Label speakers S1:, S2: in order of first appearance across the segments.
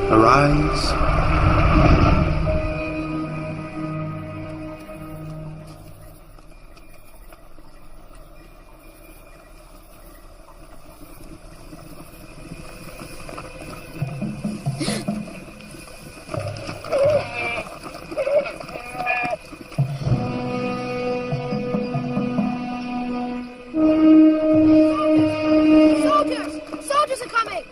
S1: Arise.
S2: Soldiers are coming!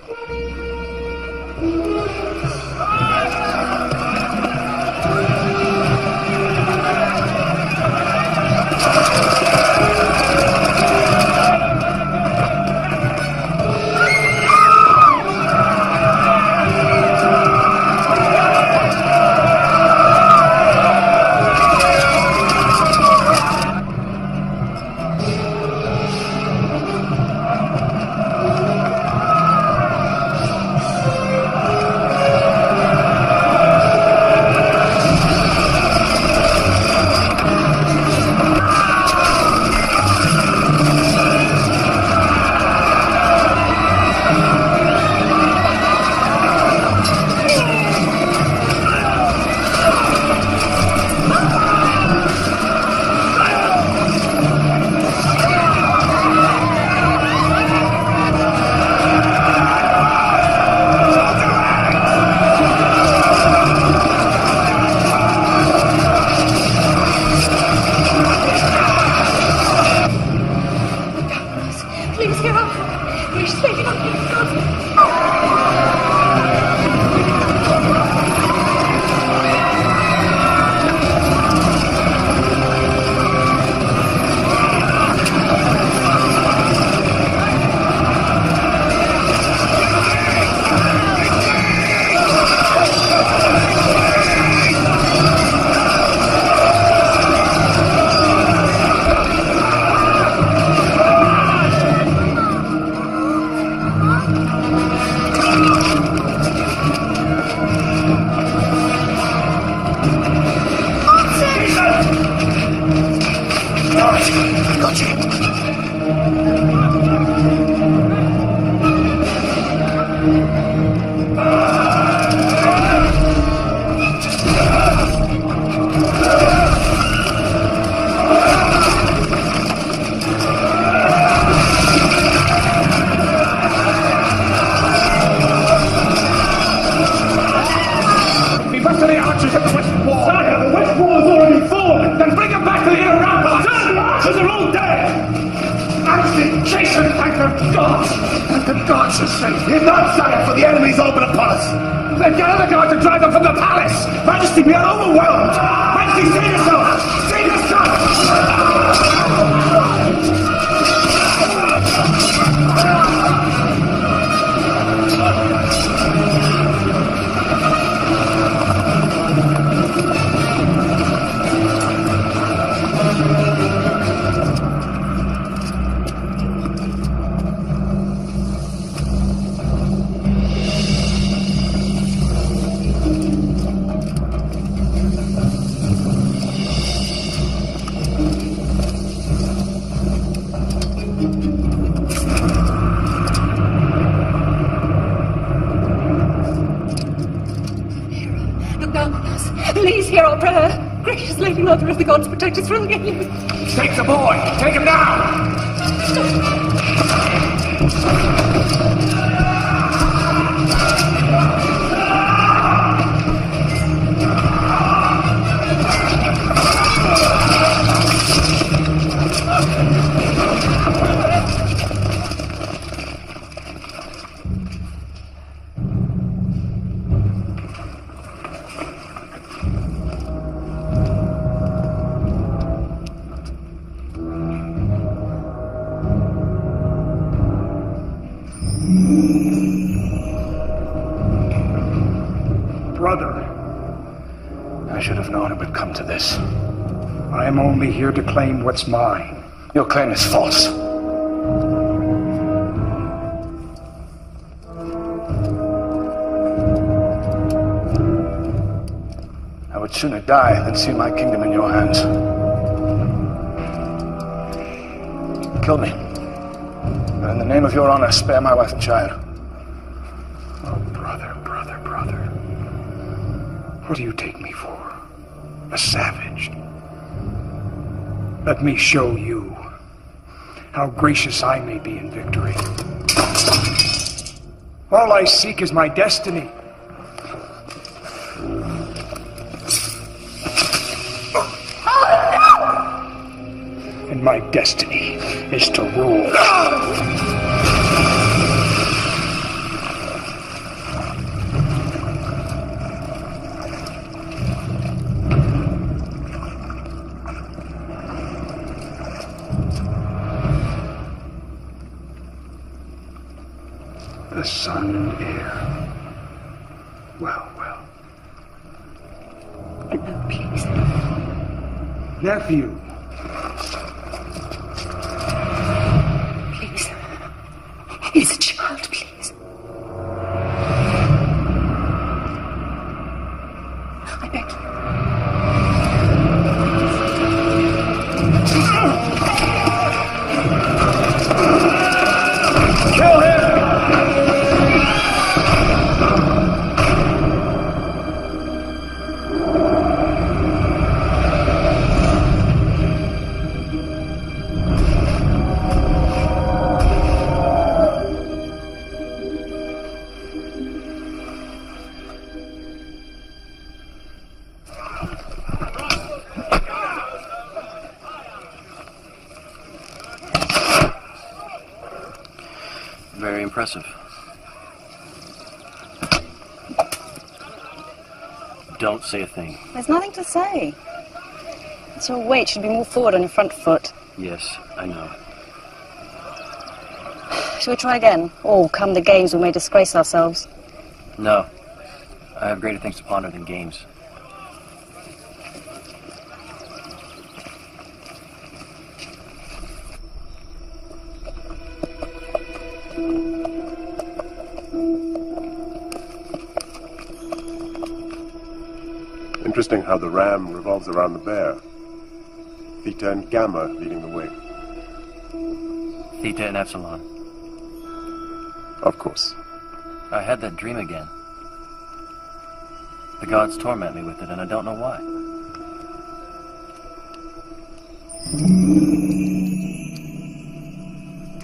S2: Please get up. You're shaking up.
S1: Got you.
S3: We must have the archers at the west wall. Sire, the west wall has already fallen. Then bring them back to the inner ramparts. The archers are all dead. Majesty, Jason, thank the gods. Thank the gods are safe. If not, sire, for the enemy's open upon us. Then get other guard to drive them from the palace. Majesty, we are overwhelmed. Majesty, save yourself. Save yourself.
S2: Please hear our prayer. Gracious Lady Mother of the Gods, protect us from the enemy.
S3: Take the boy. Take him down.
S4: Brother, I should have known it would come to this. I am only here to claim what's mine.
S1: Your claim is false. I would sooner die than see my kingdom in your hands. Kill me. But in the name of your honor, spare my wife and child.
S4: Oh, brother, brother, brother. What do you take me for? A savage? Let me show you how gracious I may be in victory. All I seek is my destiny. And my destiny is to rule. The son and heir. Well, well.
S2: No, please.
S4: Nephew.
S2: Please. He's a child, please. I beg you.
S4: Kill him!
S5: Very impressive. Don't say a thing.
S6: There's nothing to say. It's your weight should be more forward on your front foot.
S5: Yes, I know.
S6: Shall we try again? Or come the games we may disgrace ourselves?
S5: No. I have greater things to ponder than games.
S7: Interesting how the ram revolves around the bear. Theta and Gamma leading the way.
S5: Theta and Epsilon.
S7: Of course.
S5: I had that dream again. The gods torment me with it, and I don't know why.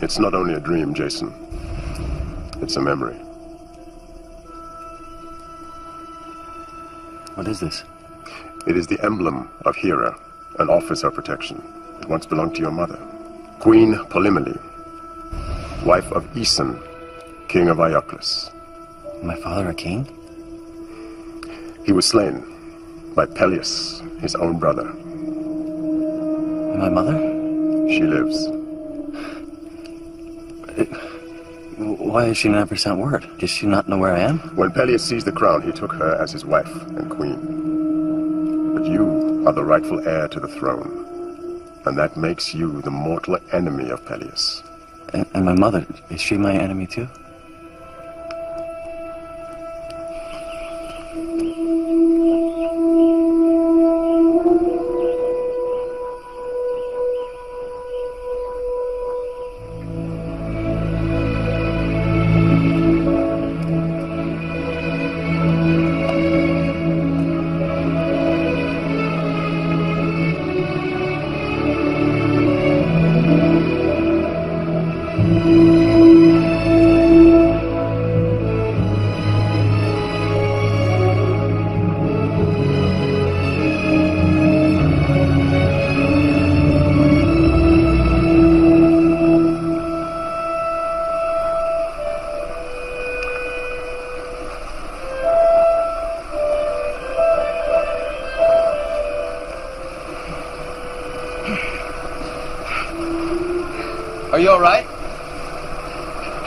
S7: It's not only a dream, Jason. It's a memory.
S5: What is this?
S7: It is the emblem of Hera, an office of protection. It once belonged to your mother, Queen Polymele, wife of Aeson, king of Ioclus.
S5: My father a king?
S7: He was slain by Peleus, his own brother.
S5: And my mother?
S7: She lives.
S5: Why has she never sent word? Does she not know where I am?
S7: When Peleus seized the crown, he took her as his wife and queen. But you are the rightful heir to the throne, and that makes you the mortal enemy of Peleus.
S5: And my mother, is she my enemy too? Are you all right?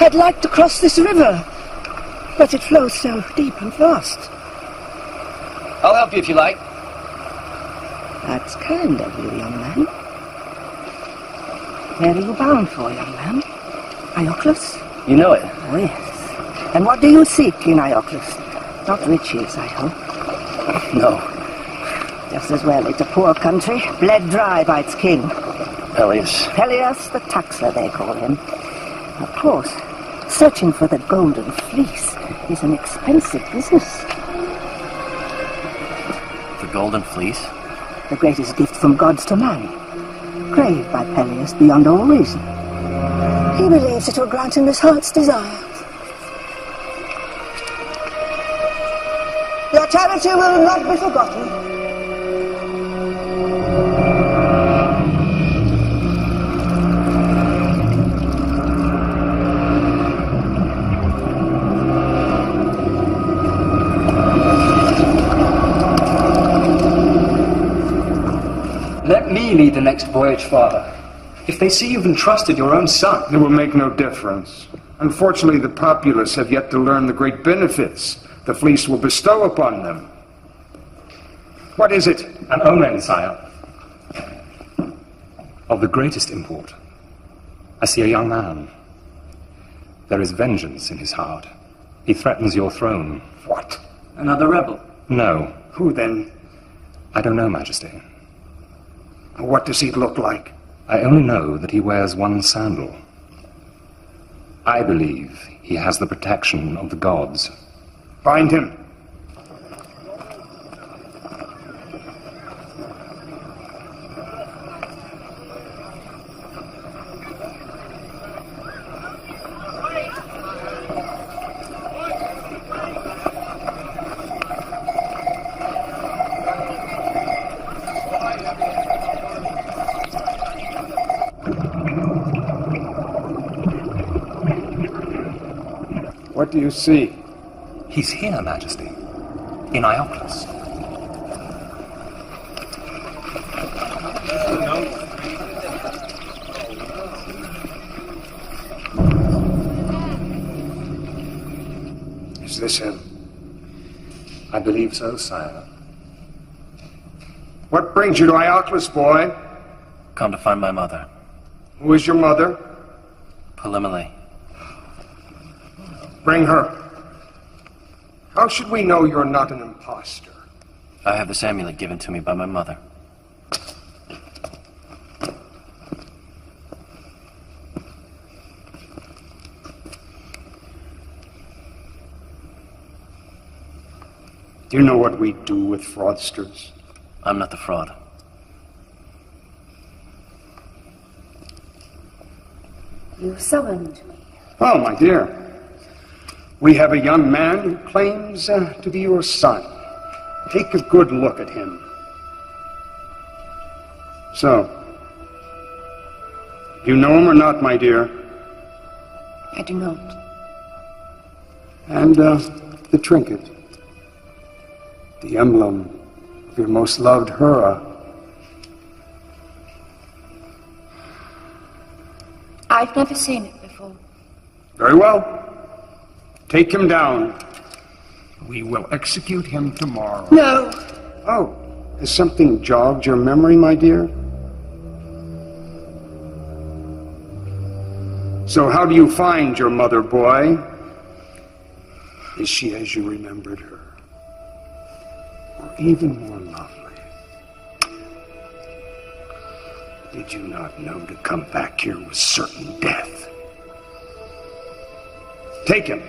S8: I'd like to cross this river, but it flows so deep and fast.
S5: I'll help you if you like.
S8: That's kind of you, young man. Where are you bound for, young man? Ioclus?
S5: You know it.
S8: Oh, yes. And what do you seek in Ioclus? Not riches, I hope.
S5: No.
S8: Just as well. It's a poor country, bled dry by its king.
S5: Peleus.
S8: Peleus the Taxer, they call him. Of course, searching for the golden fleece is an expensive business.
S5: golden fleece?
S8: The greatest gift from gods to man, craved by Peleus beyond all reason. He believes it will grant him his heart's desire. Your charity will not be forgotten.
S4: Let me lead the next voyage, Father. If they see you've entrusted your own son...
S9: It will make no difference. Unfortunately, the populace have yet to learn the great benefits the fleece will bestow upon them. What is it?
S3: An omen, sire. Of the greatest import. I see a young man. There is vengeance in his heart. He threatens your throne.
S9: What?
S4: Another rebel?
S3: No.
S9: Who then?
S3: I don't know, Majesty.
S9: What does he look like?
S3: I only know that he wears one sandal. I believe he has the protection of the gods.
S9: Find him. What do you see?
S3: He's here, Majesty. In Ioclus.
S9: Is this him?
S3: I believe so, sire.
S9: What brings you to Ioclus, boy?
S5: Come to find my mother,
S9: Who is your mother?
S5: Polymele.
S9: Bring her. How should we know you're not an impostor?
S5: I have this amulet given to me by my mother.
S9: Do you know what we do with fraudsters?
S5: I'm not the fraud.
S8: You summoned me.
S9: Oh, my dear. We have a young man who claims to be your son. Take a good look at him. So, you know him or not, my dear?
S8: I do not.
S9: And the trinket. The emblem of your most loved Hera.
S6: I've never seen it before.
S9: Very well. Take him down. We will execute him tomorrow.
S8: No!
S9: Oh, has something jogged your memory, my dear? So how do you find your mother, boy? Is she as you remembered her? Or even more lovely? Did you not know to come back here was certain death? Take him.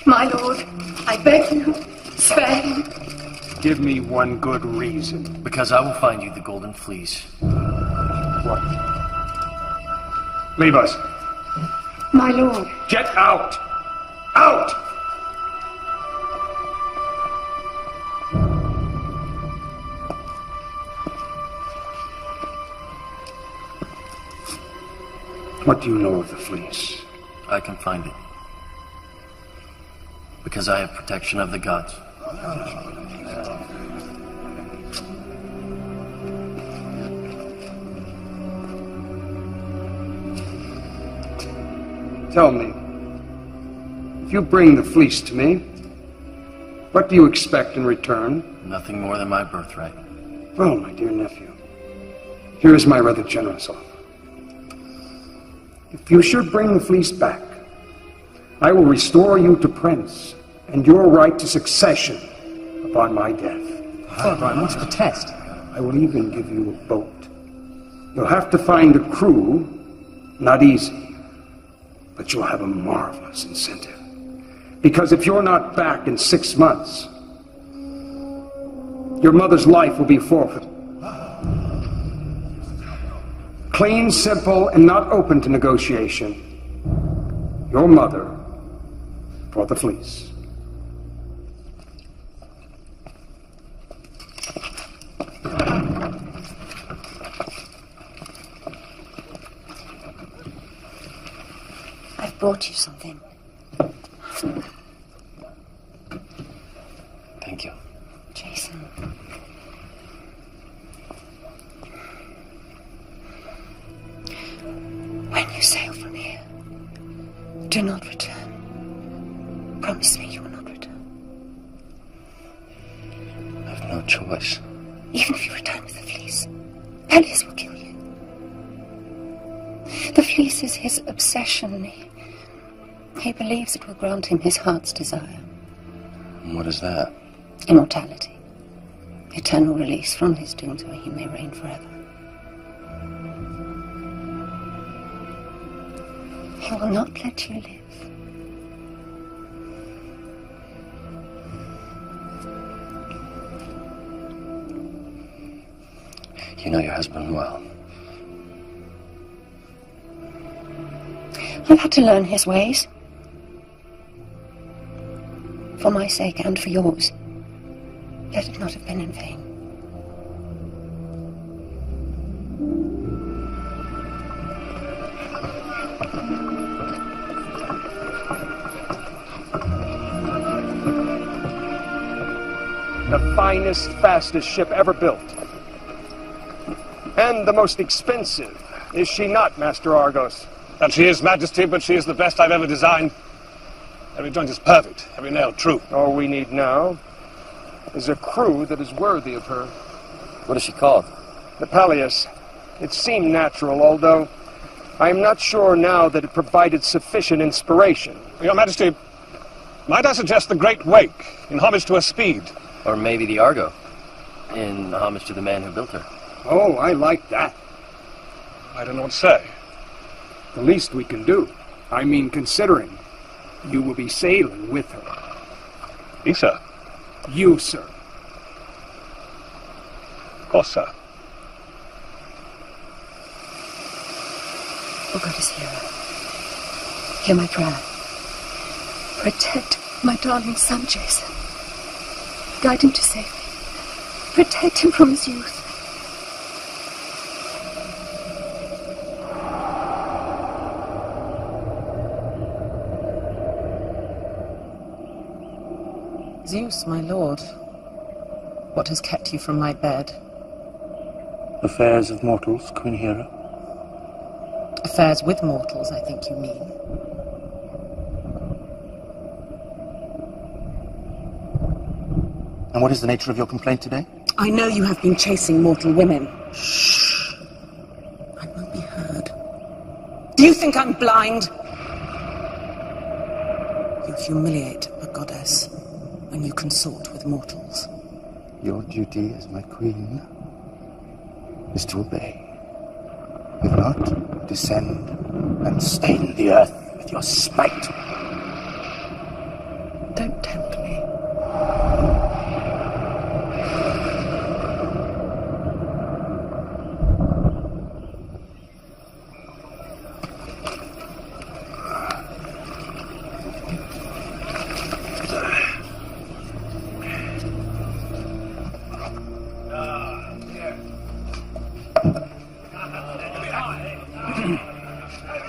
S2: My lord, I beg you, spare him.
S9: Give me one good reason.
S5: Because I will find you the golden fleece.
S9: What? Leave us.
S2: My lord.
S9: Get out! Out! What do you know of the fleece?
S5: I can find it. Because I have protection of the gods.
S9: Tell me, if you bring the fleece to me, what do you expect in return?
S5: Nothing more than my birthright.
S9: Well, my dear nephew, here is my rather generous offer. If you should bring the fleece back, I will restore you to prince and your right to succession upon my death.
S4: Father, I must protest.
S9: I will even give you a boat. You'll have to find a crew, not easy, but you'll have a marvelous incentive. Because if you're not back in 6 months, Your mother's life will be forfeit. Clean, simple, and not open to negotiation. Your mother for the fleece.
S6: I've brought you something.
S5: Thank you.
S6: Jason. When you sail from here, do not return. Promise me you will not return.
S5: I have no choice.
S6: Even if you return with the fleece, Peleus will kill you. The fleece is his obsession. He believes it will grant him his heart's desire.
S5: And what is that?
S6: Immortality. Eternal release from his doom where he may reign forever. He will not let you live.
S5: You know your husband well.
S6: I've had to learn his ways. For my sake and for yours. Let it not have been in vain.
S9: The finest, fastest ship ever built. And the most expensive. Is she not, Master Argos?
S3: That she is, Majesty, but she is the best I've ever designed. Every joint is perfect, every nail true.
S9: All we need now is a crew that is worthy of her.
S5: What is she called?
S9: The Peleus. It seemed natural, although I am not sure now that it provided sufficient inspiration.
S3: Your Majesty, might I suggest the Great Wake, in homage to her speed?
S5: Or maybe the Argo, in homage to the man who built her.
S9: Oh, I like that.
S3: I don't know what to say.
S9: The least we can do. I mean, considering you will be sailing with her.
S3: Me, sir?
S9: You, sir.
S3: Of course, sir.
S6: Oh, goddess Hera, hear my prayer. Protect my darling son, Jason. Guide him to safety. Protect him from his youth.
S10: Zeus, my lord, what has kept you from my bed?
S1: Affairs of mortals, Queen Hera.
S10: Affairs with mortals, I think you mean.
S1: And what is the nature of your complaint today?
S10: I know you have been chasing mortal women. Shh. I won't be heard. Do you think I'm blind? You humiliate a goddess when you consort with mortals.
S1: Your duty as my queen is to obey. If not, descend and stain the earth with your spite.
S10: Don't tempt me.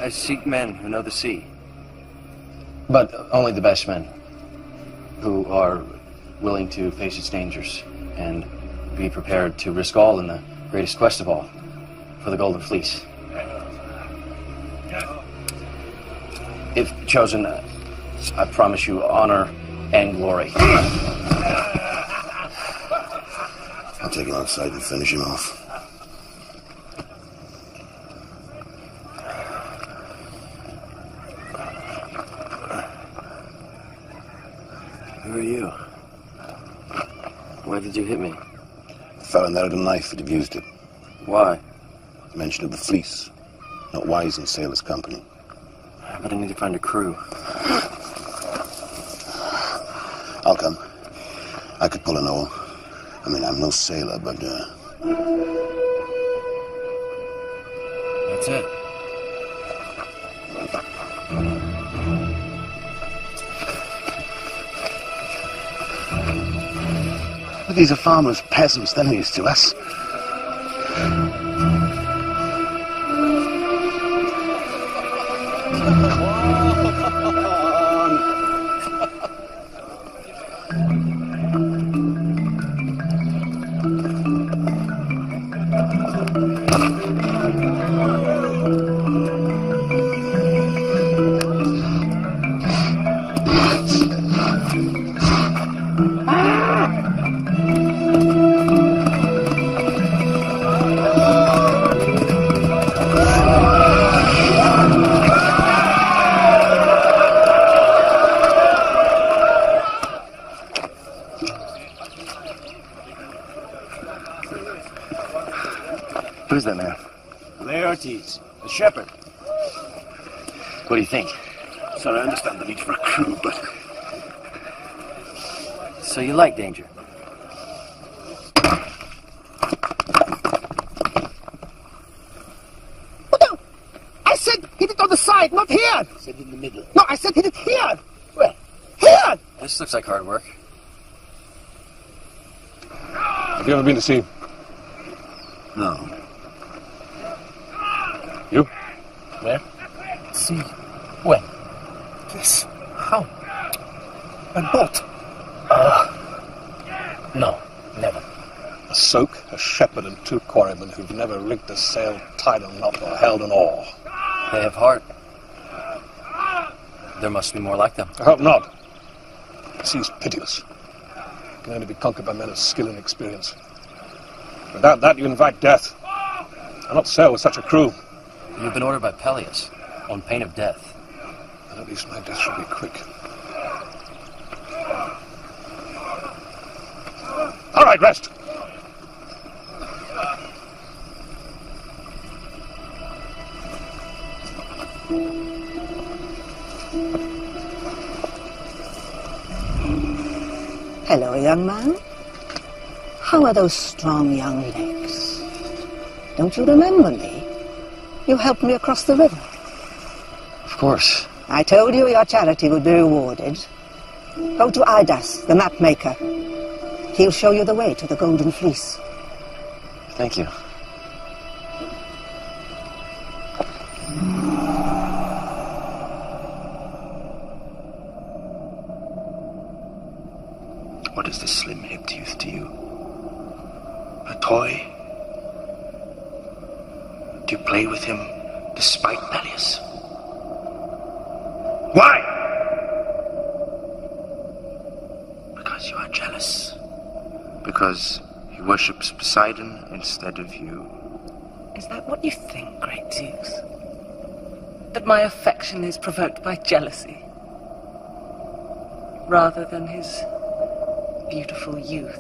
S5: I seek men who know the sea. But only the best men, who are willing to face its dangers and be prepared to risk all in the greatest quest of all, for the Golden Fleece. If chosen, I promise you honor and glory.
S1: I'll take him outside and finish him off.
S5: Who are you? Why did you hit me?
S1: The fellow narrowed a knife had abused it.
S5: Why?
S1: Mention of the fleece. Not wise in sailor's company.
S5: But I need to find a crew.
S1: I'll come. I could pull an oar. I mean, I'm no sailor, but,
S5: That's it.
S1: But these are farmers, peasants, they're news to us. Who's that man?
S11: Laertes, the shepherd.
S5: What do you think?
S11: Sir, I understand the need for a crew, but...
S5: So you like danger?
S11: Oh, no! I said hit it on the side, not here! I said in the middle. No, I said hit it here! Where? Here!
S5: This looks like hard work.
S3: Have you ever been to sea?
S1: No.
S3: You?
S11: Where? See. When? Yes. How? By boat? No, never.
S3: A soak, a shepherd, and 2 quarrymen who've never rigged a sail, tied a knot, or held an oar.
S5: They have heart. There must be more like them.
S3: I hope not. The sea's pitiless. It can only be conquered by men of skill and experience. Without that, you invite death. I'll not sail with such a crew.
S5: You've been ordered by Peleus, on pain of death.
S3: And at least my death shall be quick. All right, rest.
S8: Hello, young man. How are those strong young legs? Don't you remember me? You helped me across the river.
S5: Of course.
S8: I told you your charity would be rewarded. Go to Idas, the map maker. He'll show you the way to the Golden Fleece.
S5: Thank you.
S1: What is this slim-hipped youth to you? A toy? Do you play with him despite Peleus? Why? Because you are jealous. Because he worships Poseidon instead of you.
S2: Is that what you think, great Zeus? That my affection is provoked by jealousy? Rather than his beautiful youth?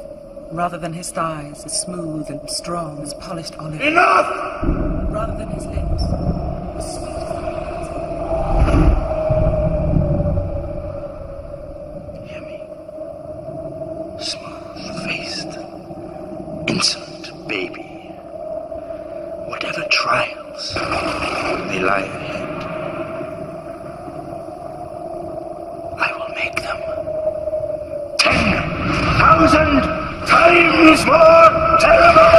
S2: Rather than his thighs as smooth and strong as polished olive?
S3: Enough!
S2: Rather than his lips as sweet as
S1: Hear me. Smooth-faced, insolent baby. Whatever trials may lie ahead, I will make them 10,000 times more terrible!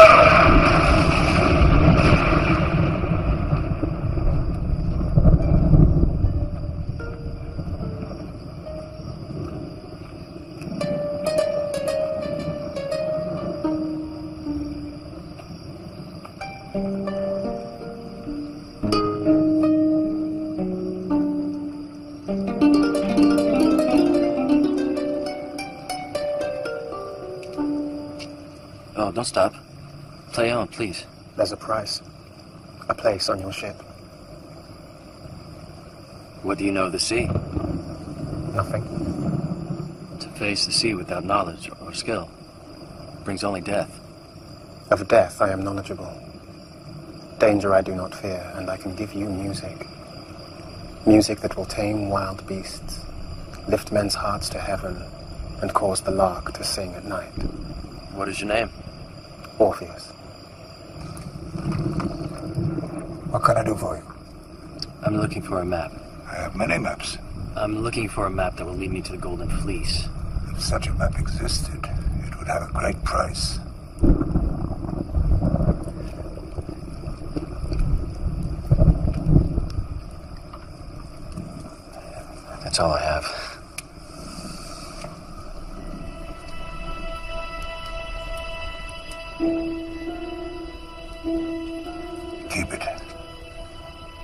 S5: Oh, don't stop. Play on, please.
S12: There's a price. A place on your ship.
S5: What do you know of the sea?
S12: Nothing.
S5: To face the sea without knowledge or skill brings only death.
S12: Of death I am knowledgeable. Danger I do not fear, and I can give you music. Music that will tame wild beasts, lift men's hearts to heaven, and cause the lark to sing at night.
S5: What is your name?
S12: Orpheus.
S13: What can I do for you?
S5: I'm looking for a map.
S13: I have many maps.
S5: I'm looking for a map that will lead me to the Golden Fleece.
S13: If such a map existed, it would have a great price.
S5: That's all I have.
S13: Keep it.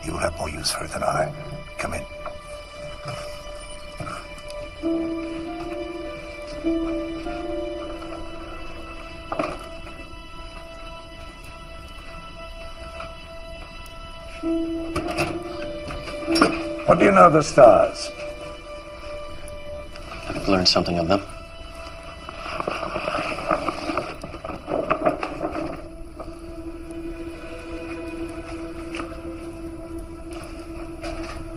S13: You will have more use for it than I. Come in. What do you know of the stars?
S5: I've learned something of them.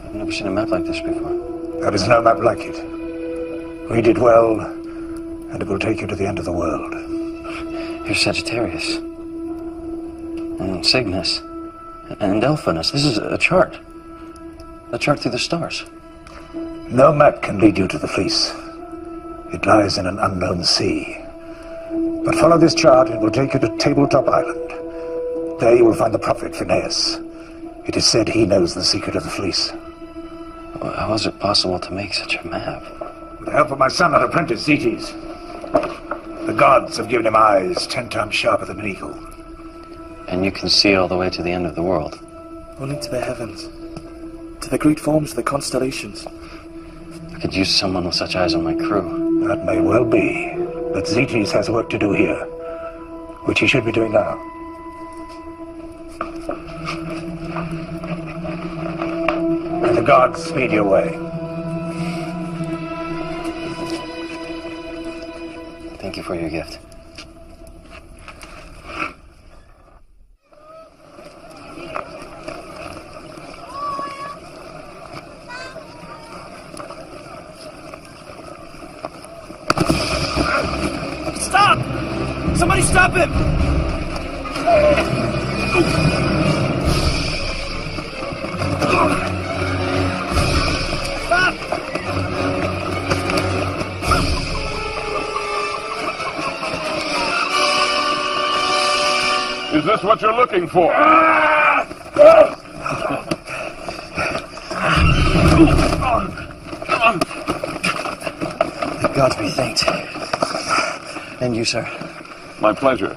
S5: I've never seen a map like this before.
S13: There is no map like it. Read it well, and it will take you to the end of the world.
S5: Here's Sagittarius. And Cygnus. And Delphinus. This is a chart. A chart through the stars.
S13: No map can lead you to the Fleece. It lies in an unknown sea. But follow this chart, it will take you to Tabletop Island. There you will find the prophet Phineas. It is said he knows the secret of the Fleece.
S5: Well, how is it possible to make such a map?
S13: With the help of my son and apprentice, Zetes. The gods have given him eyes 10 times sharper than an eagle.
S5: And you can see all the way to the end of the world?
S14: Only to the heavens. To the great forms of the constellations.
S5: I could use someone with such eyes on my crew.
S13: That may well be. But Zetes has work to do here, which he should be doing now. May the gods speed your way.
S5: Thank you for your gift.
S3: Stop! Somebody stop him! Stop!
S15: Is this what you're looking for?
S5: The gods be thanked. And you, sir?
S15: My pleasure.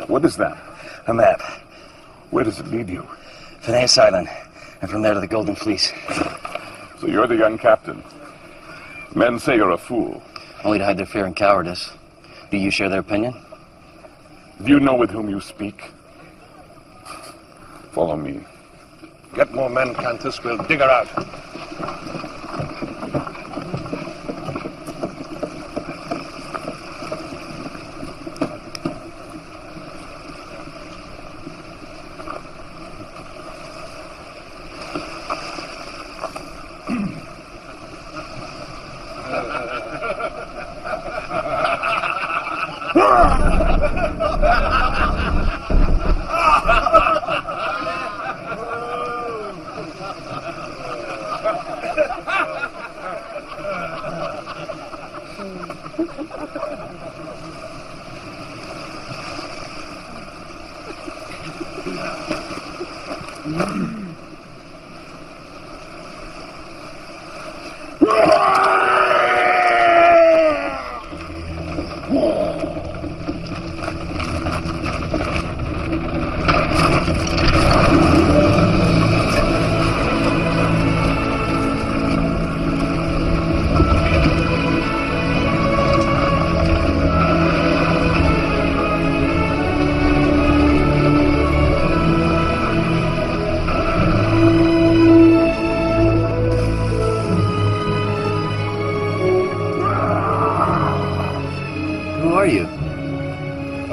S15: What is that?
S5: A map.
S15: Where does it lead you?
S5: Phineas Island, and from there to the Golden Fleece.
S15: So you're the young captain. Men say you're a fool.
S5: Only to hide their fear and cowardice. Do you share their opinion?
S15: Do you know with whom you speak? Follow me.
S7: Get more men, Cantus. We'll dig her out.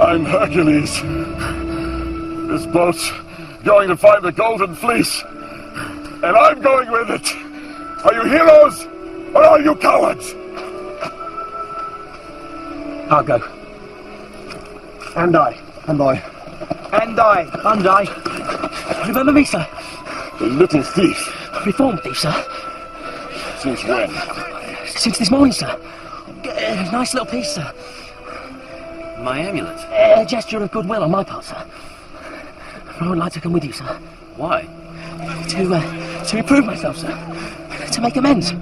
S15: I'm Hercules. This boat's going to find the Golden Fleece, and I'm going with it. Are you heroes, or are you cowards?
S14: I'll go.
S11: And I.
S14: And I.
S11: And I.
S14: And I. Remember me, sir?
S15: The little thief.
S14: Reformed thief, sir.
S15: Since when?
S14: Since this morning, sir. A nice little piece, sir.
S5: My amulet?
S14: A gesture of goodwill on my part, sir. I would like to come with you, sir.
S5: Why?
S14: To improve myself, sir. To make amends.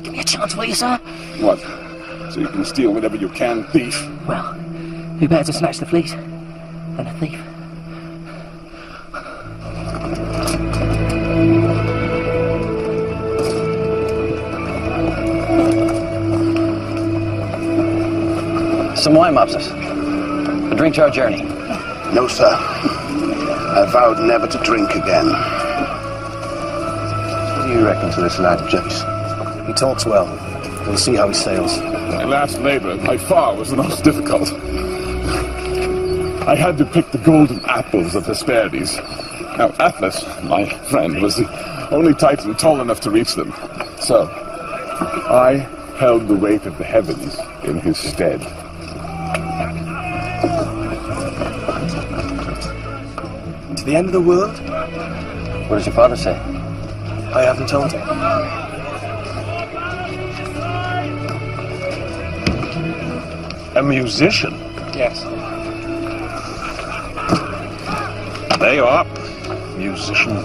S14: Give me a chance, will you, sir?
S15: What? So you can steal whatever you can, thief?
S14: Well, who better to snatch the fleece than a thief?
S5: Some wine, Mopsus. A drink to our journey.
S1: No, sir. I vowed never to drink again. What do you reckon to this lad, Jace?
S12: He talks well. We'll see how he sails.
S15: My last labor by far was the most difficult. I had to pick the golden apples of Hesperides. Now, Atlas, my friend, was the only Titan tall enough to reach them. So, I held the weight of the heavens in his stead.
S12: To the end of the world?
S5: What does your father say?
S12: I haven't told him.
S13: A musician?
S12: Yes.
S13: There you are. Musician.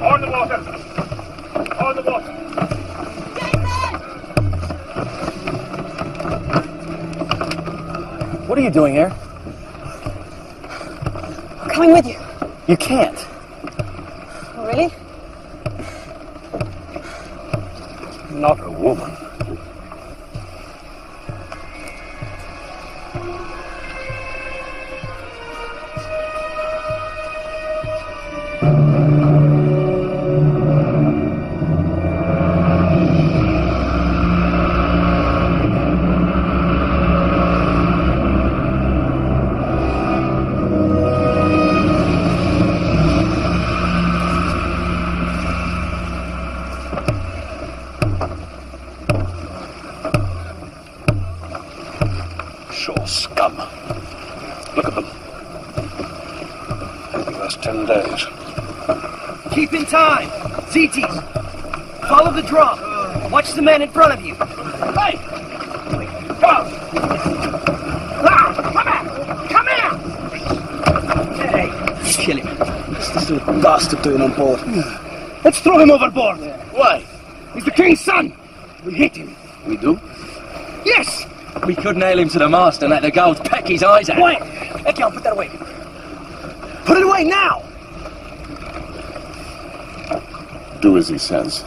S3: On the water! On the water!
S5: What are you doing here?
S6: I'm coming with you.
S5: You can't.
S6: Oh, really?
S13: Not a woman. Sure scum. Look at them. They'll give us 10 days.
S16: Keep in time! Zetes! Follow the drum! Watch the man in front of you! Hey! Go! Now! Come here! Hey!
S11: Kill him. What's this little bastard doing on board?
S16: Let's throw him overboard!
S11: Why?
S16: He's the king's son! We hate him!
S1: We do?
S16: Yes!
S5: We could nail him to the mast and let the gulls peck his eyes out.
S16: Quiet! Ekion, put that away! Put it away now!
S15: Do as he says.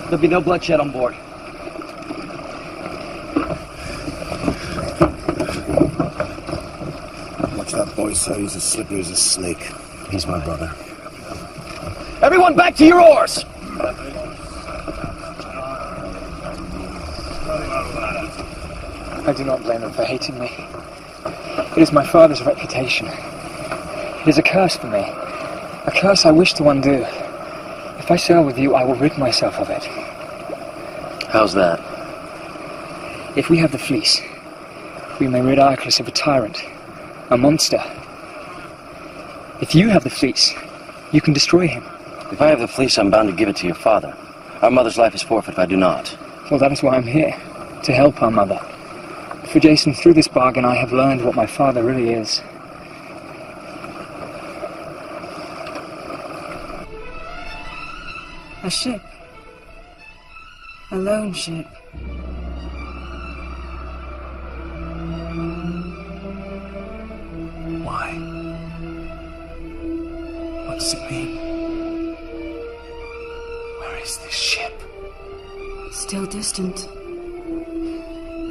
S16: There'll be no bloodshed on board.
S13: Watch that boy, sir. He's as slippery as a snake.
S5: He's my brother.
S16: Everyone back to your oars!
S17: I do not blame him for hating me. It is my father's reputation. It is a curse for me. A curse I wish to undo. If I sail with you, I will rid myself of it.
S5: How's that?
S17: If we have the fleece, we may rid Arclus of a tyrant, a monster. If you have the fleece, you can destroy him.
S5: If I have the fleece, I'm bound to give it to your father. Our mother's life is forfeit if I do not.
S17: Well, that is why I'm here, to help our mother. For Jason, through this bargain, I have learned what my father really is.
S2: A ship. A lone ship.
S12: Why? What does it mean? Where is this ship?
S2: Still distant.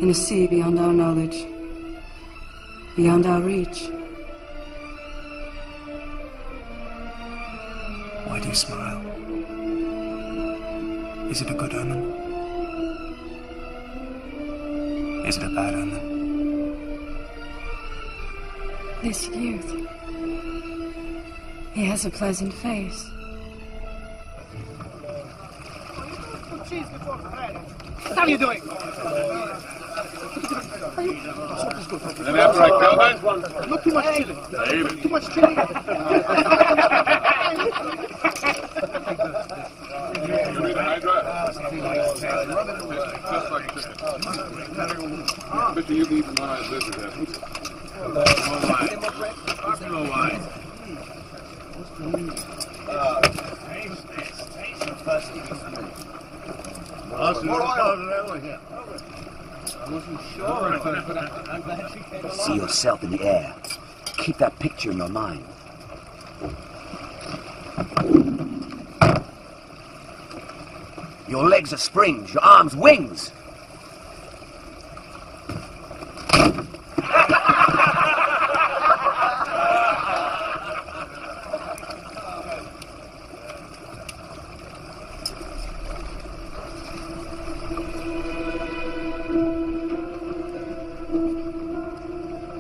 S2: In a sea beyond our knowledge. Beyond our reach.
S12: Why do you smile? Is it a good omen? Is it a bad omen?
S6: This youth. He has a pleasant face.
S11: What are you doing? Not too much chili. Too much chili.
S15: But you leave them on visit.
S18: See yourself in the air. Keep that picture in your mind. Your legs are springs, your arms wings.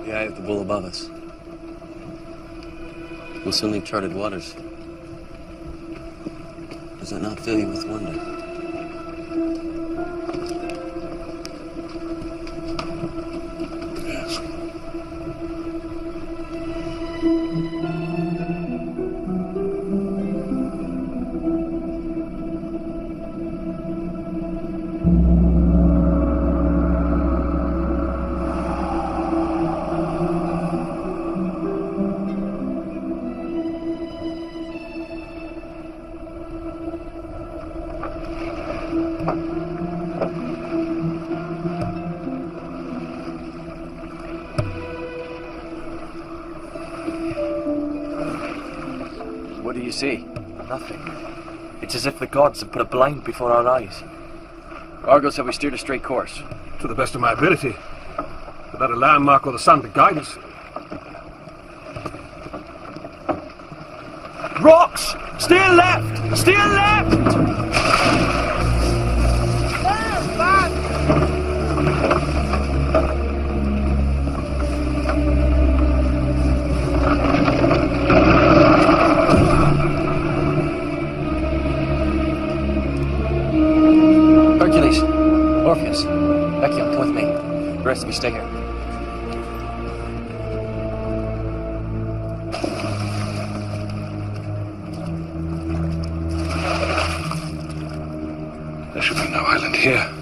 S5: The eye of the bull above us. We'll soon leave charted waters. Does that not fill you with wonder?
S14: What do you see? Nothing. It's as if the gods have put a blind before our eyes. Argo said we steered a straight course.
S19: To the best of my ability. Without a landmark or the sun to guide us.
S14: Rocks! Steer left! Steer left!
S5: Hercules, Orpheus, Ecchion, come with me. The rest of you stay here.
S19: There should be no island here.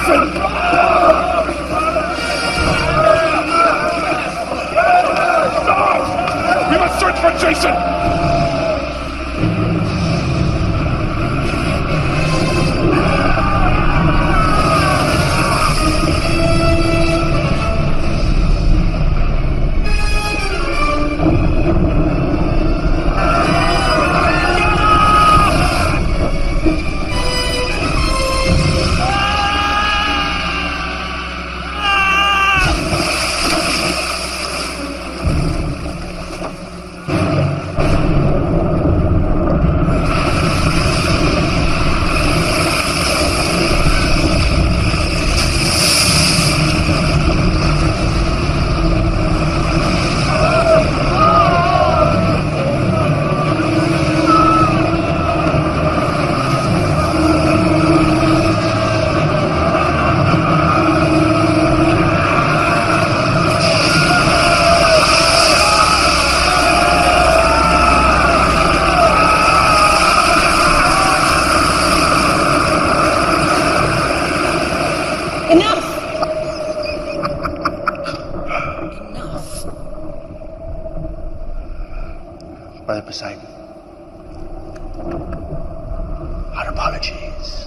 S15: Jason! Stop! We must search for Jason!
S1: Brother Poseidon, our apologies.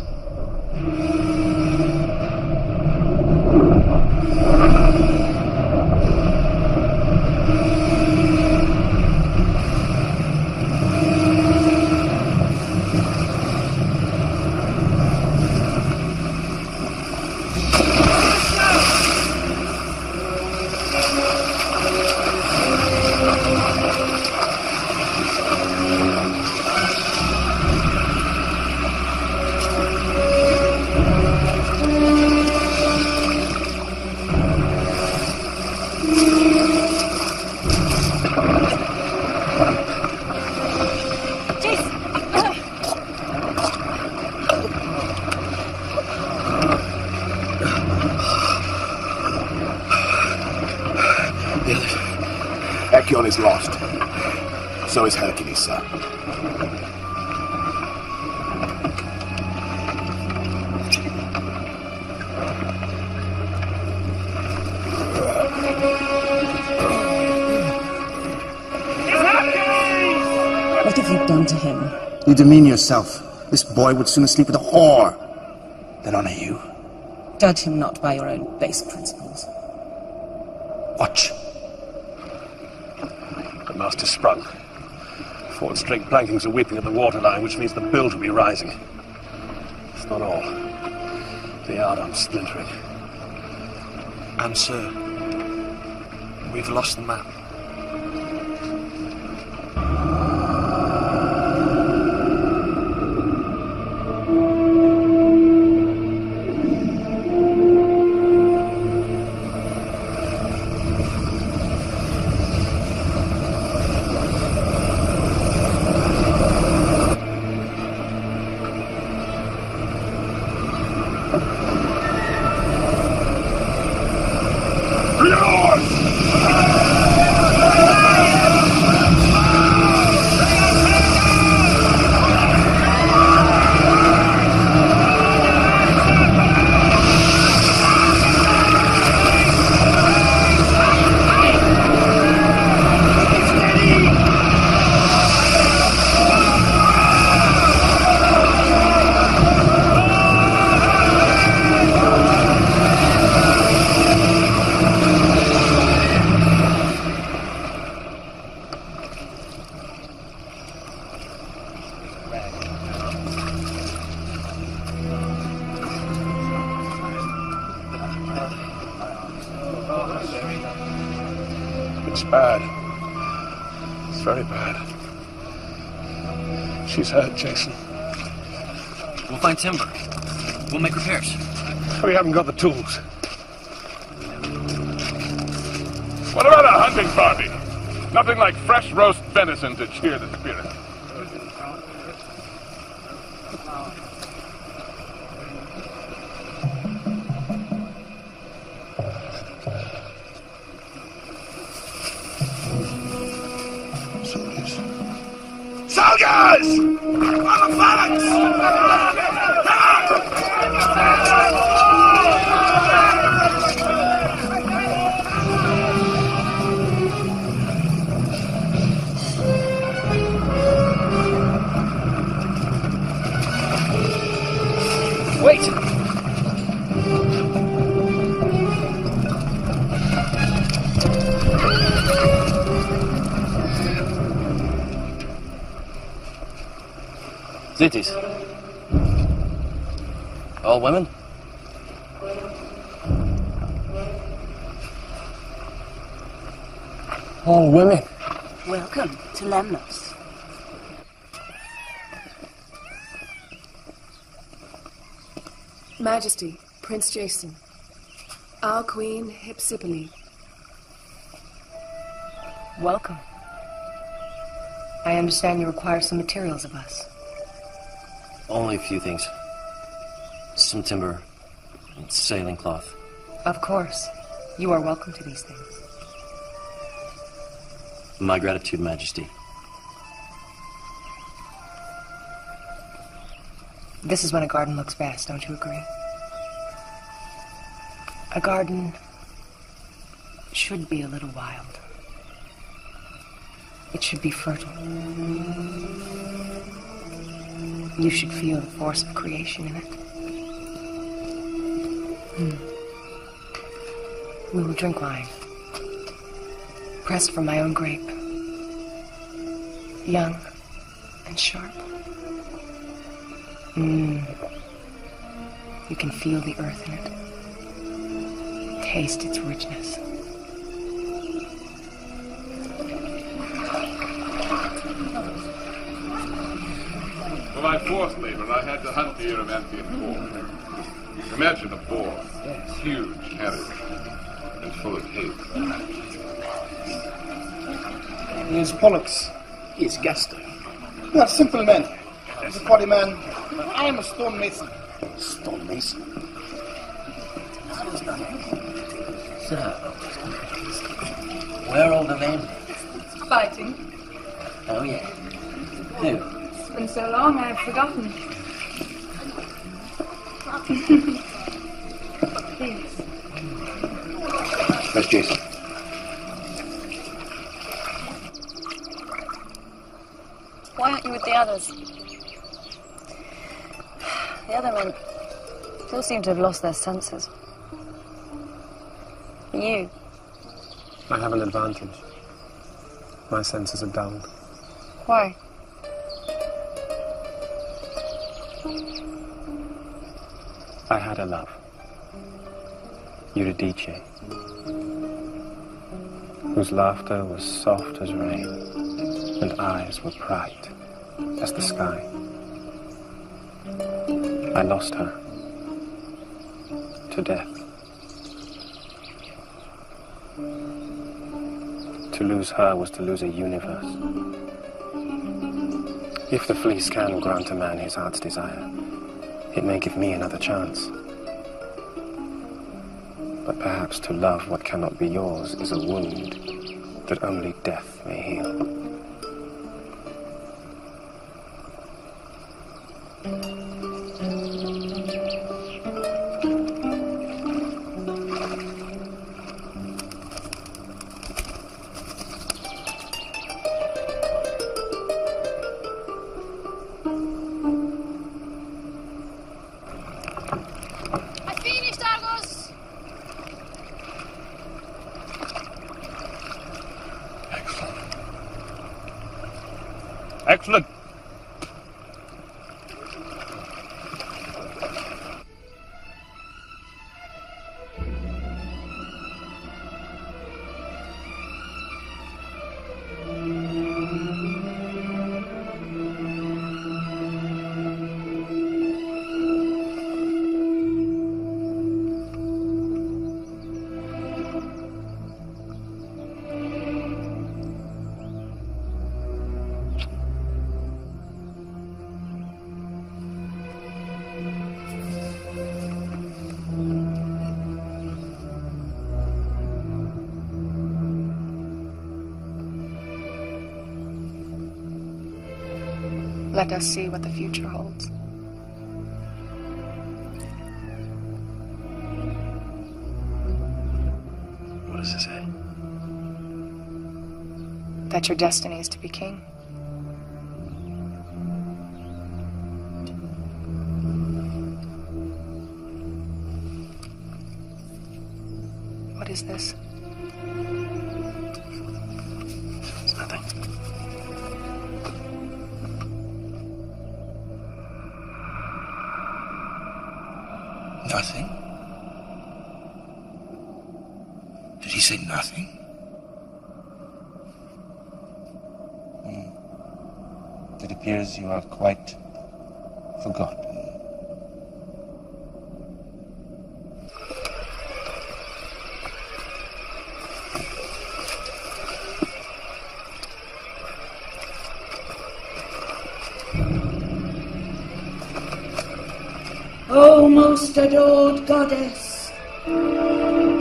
S18: Echion is lost. So is Hercules, sir.
S10: What have you done to him?
S1: You demean yourself. This boy would sooner sleep with a whore than honor you.
S10: Judge him not by your own base principles.
S1: Watch.
S19: The mast is sprung. 4 straight plankings are weeping at the waterline, which means the bilge will be rising. It's not all. The yardarm's splintering.
S14: And sir, we've lost the map.
S19: It's bad. It's very bad. She's hurt, Jason.
S14: We'll find timber. We'll make repairs.
S19: We haven't got the tools.
S15: What about a hunting party? Nothing like fresh roast venison to cheer the spirit.
S3: Soldiers! On the phalanx!
S5: Cities. All women?
S12: All women.
S6: Welcome to Lemnos.
S20: Majesty, Prince Jason. Our Queen Hypsipyle.
S21: Welcome. I understand you require some materials of us.
S5: Only a few things. Some timber and sailing cloth.
S21: Of course. You are welcome to these things.
S5: My gratitude, Majesty.
S21: This is when a garden looks best, don't you agree? A garden should be a little wild. It should be fertile. You should feel the force of creation in it. We will drink wine, pressed from my own grape, young and sharp. You can feel the earth in it. Taste its richness.
S15: For my fourth labor, I had to hunt the Erevantian boar. Imagine a boar, huge, hairy, and full of hate.
S11: He is Pollux. He is Gaster. We are simple men. He's a body man. I am a stonemason.
S18: Stonemason?
S5: So, where are all the men?
S22: Fighting.
S5: Oh, yeah. Who?
S22: It's been so long I've forgotten. Yes.
S18: Where's Jason?
S6: Why aren't you with the others? The other men still seem to have lost their senses. You?
S12: I have an advantage. My senses are dulled.
S6: Why?
S12: I had a love. Eurydice, whose laughter was soft as rain, and eyes were bright as the sky. I lost her to death. To lose her was to lose a universe. If the fleece can grant a man his heart's desire, it may give me another chance. But perhaps to love what cannot be yours is a wound that only death may heal.
S15: Excellent.
S21: Let us see what the future holds.
S5: What does it say?
S21: That your destiny is to be king. What is this?
S5: It's nothing.
S1: Nothing? Did he say nothing? It appears you are quite forgotten.
S4: O most adored goddess,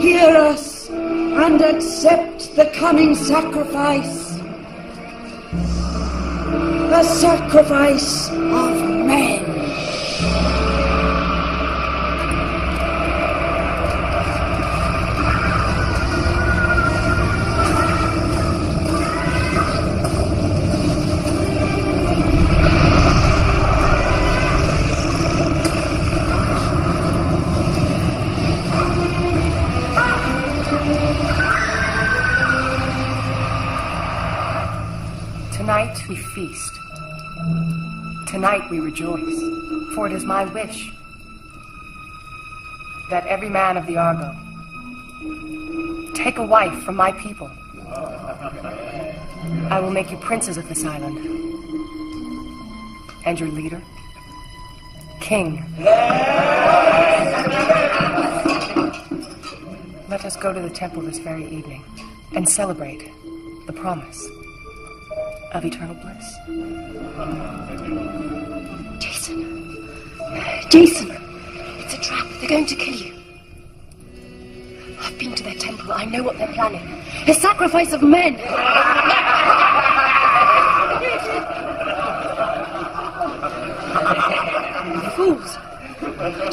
S4: hear us and accept the coming sacrifice. A sacrifice of men.
S21: Tonight we feast. Tonight we rejoice, for it is my wish that every man of the Argo take a wife from my people. I will make you princes of this island. And your leader, king. Let us go to the temple this very evening and celebrate the promise of eternal bliss.
S6: Jason, it's a trap. They're going to kill you. I've been to their temple. I know what they're planning. A sacrifice of men. Fools.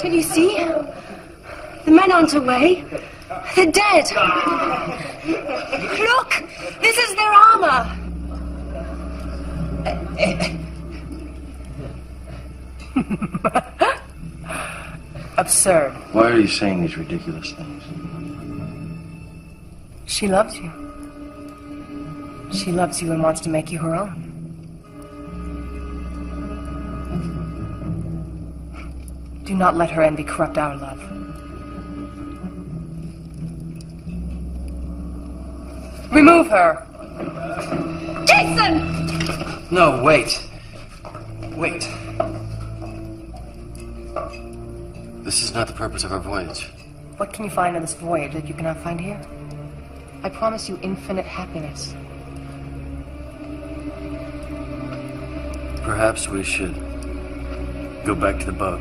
S6: Don't you see? The men aren't away. They're dead. Look! This is their armor.
S21: Absurd.
S5: Why are you saying these ridiculous things?
S21: She loves you. She loves you and wants to make you her own. Do not let her envy corrupt our love. Remove her!
S6: Jason!
S5: No, wait. Wait. This is not the purpose of our voyage.
S21: What can you find on this voyage that you cannot find here? I promise you infinite happiness.
S5: Perhaps we should go back to the boat.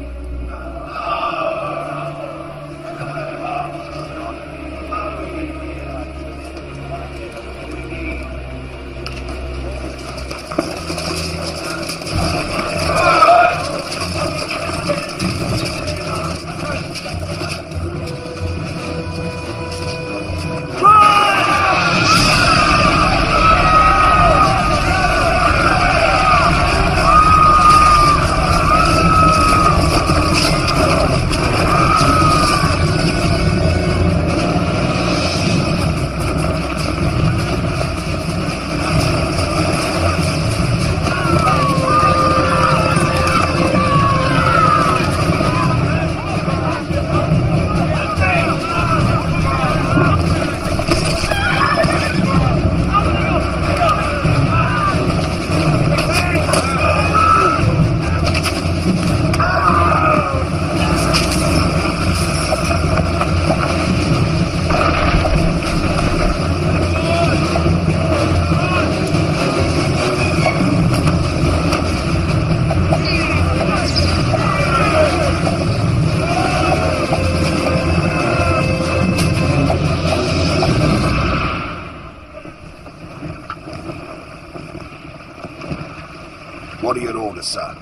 S18: What are your orders, sir?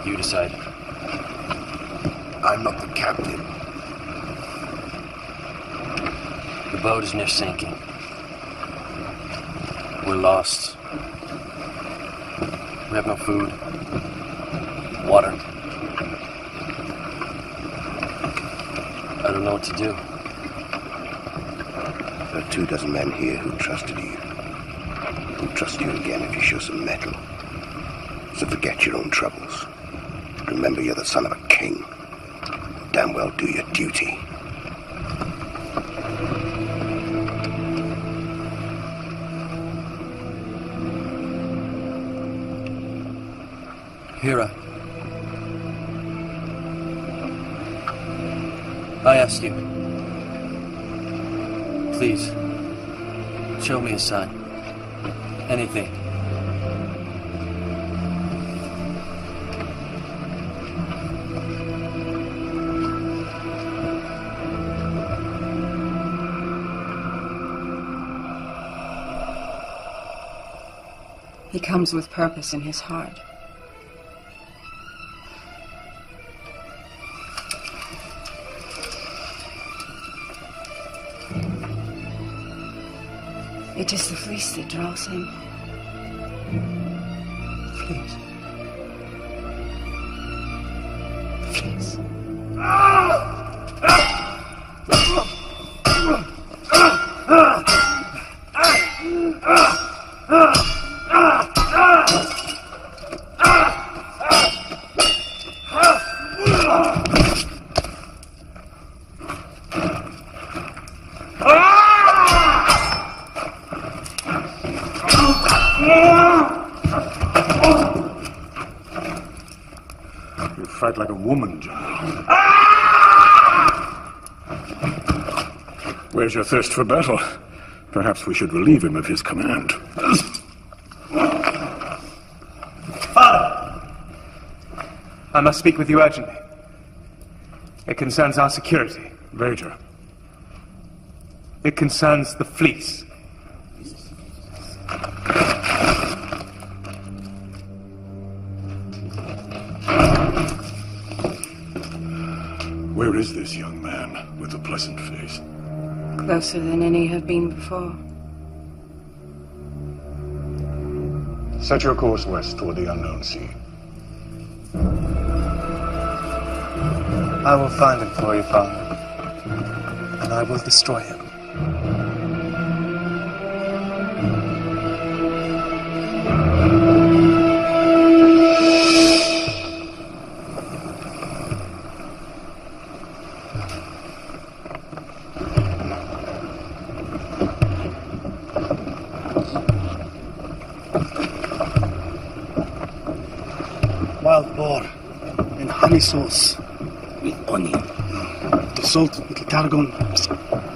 S5: You decide.
S18: I'm not the captain.
S5: The boat is near sinking. We're lost. We have no food, water. I don't know what to do.
S18: There are 24 men here who trusted you. Who'll trust you again if you show some mettle. So forget your own troubles. Remember you're the son of a king. damn well do your duty.
S5: Hera. I asked you. Please. Show me a sign. Anything.
S2: He comes with purpose in his heart. It is the fleece that draws him.
S5: Fleece?
S3: Fleece.
S13: Fight like a woman, General. Where's your thirst for battle? Perhaps we should relieve him of his command.
S17: Father! I must speak with you urgently. It concerns our security.
S13: Later.
S17: It concerns the fleece.
S13: Where is this young man with the pleasant face?
S2: Closer than any have been before.
S13: Set your course west toward the unknown sea.
S12: I will find him for you, Father. And I will destroy him.
S11: Wild boar in honey sauce with onion. The salt, little tarragon,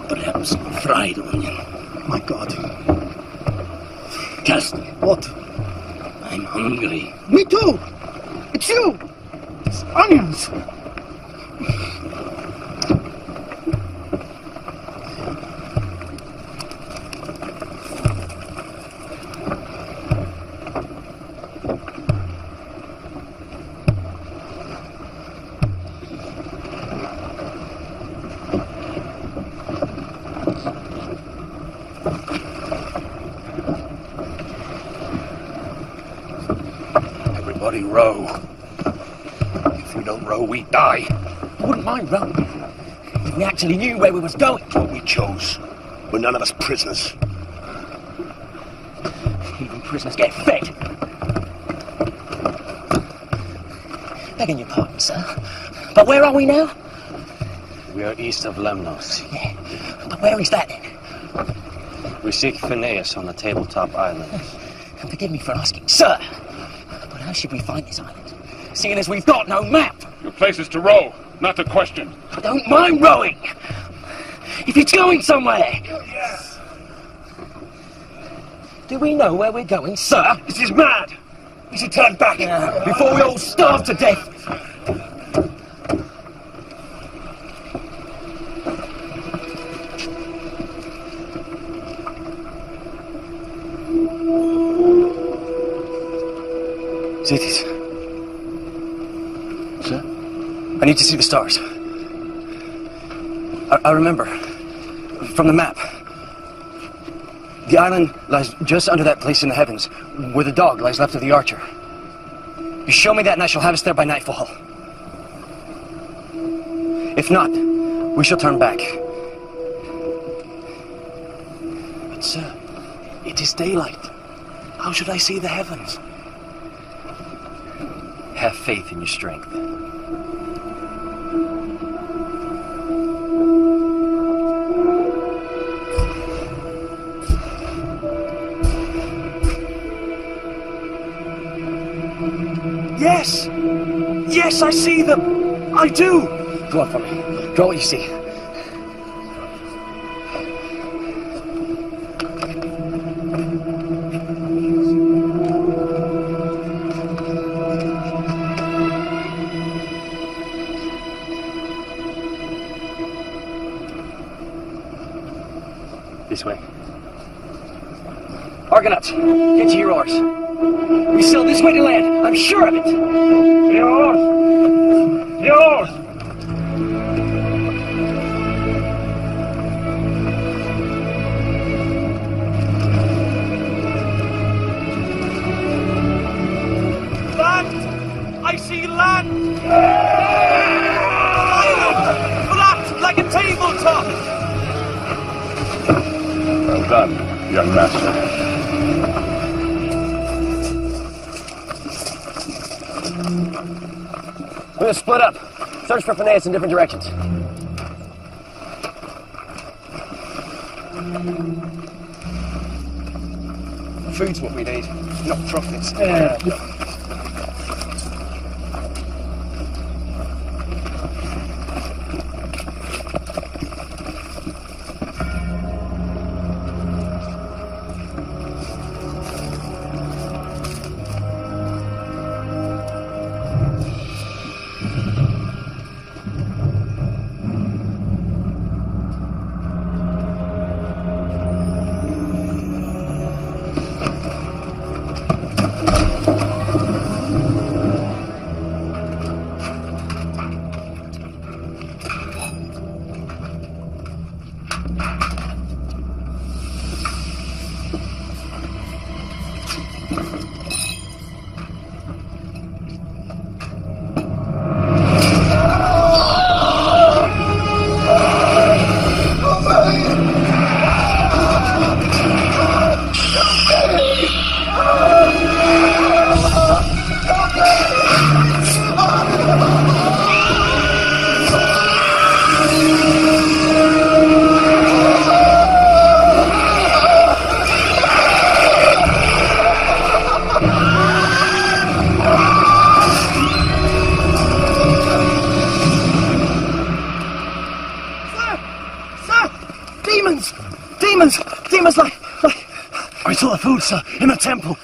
S11: perhaps fried onion. My God. Castle. What? I'm hungry. Me too. It's you. It's onions.
S3: Everybody row. If we don't row, we die.
S16: I wouldn't mind rowing if we actually knew where we was going.
S3: It's what we chose. We're none of us prisoners.
S16: Even prisoners get fed. Begging your pardon, sir. But where are we now?
S5: We are east of Lemnos.
S16: Yeah. But where is that then?
S5: We seek Phineas on the tabletop island.
S16: And forgive me for asking, sir. But how should we find this island? Seeing as we've got no map.
S15: Your place is to row, not to question.
S16: I don't mind rowing. If it's going somewhere.
S3: Yes.
S16: Do we know where we're going, sir?
S3: This is mad. We should turn back
S16: before we all starve to death.
S5: Zetes. Sir? I need to see the stars. I remember. From the map. The island lies just under that place in the heavens, where the dog lies left of the archer. You show me that and I shall have us there by nightfall. If not, we shall turn back.
S3: But sir, it is daylight. How should I see the heavens?
S5: Have faith in your strength.
S14: Yes! Yes, I see them! I do!
S16: Go on for me. Draw what you see. This way. Argonauts, get to your oars. We sail this way to land. I'm sure of it.
S3: Yours! Yours!
S14: Land! I see land! Flat like a tabletop!
S15: Well done, young master.
S16: We're gonna split up. Search for Phineas in different directions.
S19: Food's what we need, not trumpets. Demons like... I saw the food, sir, in the temple.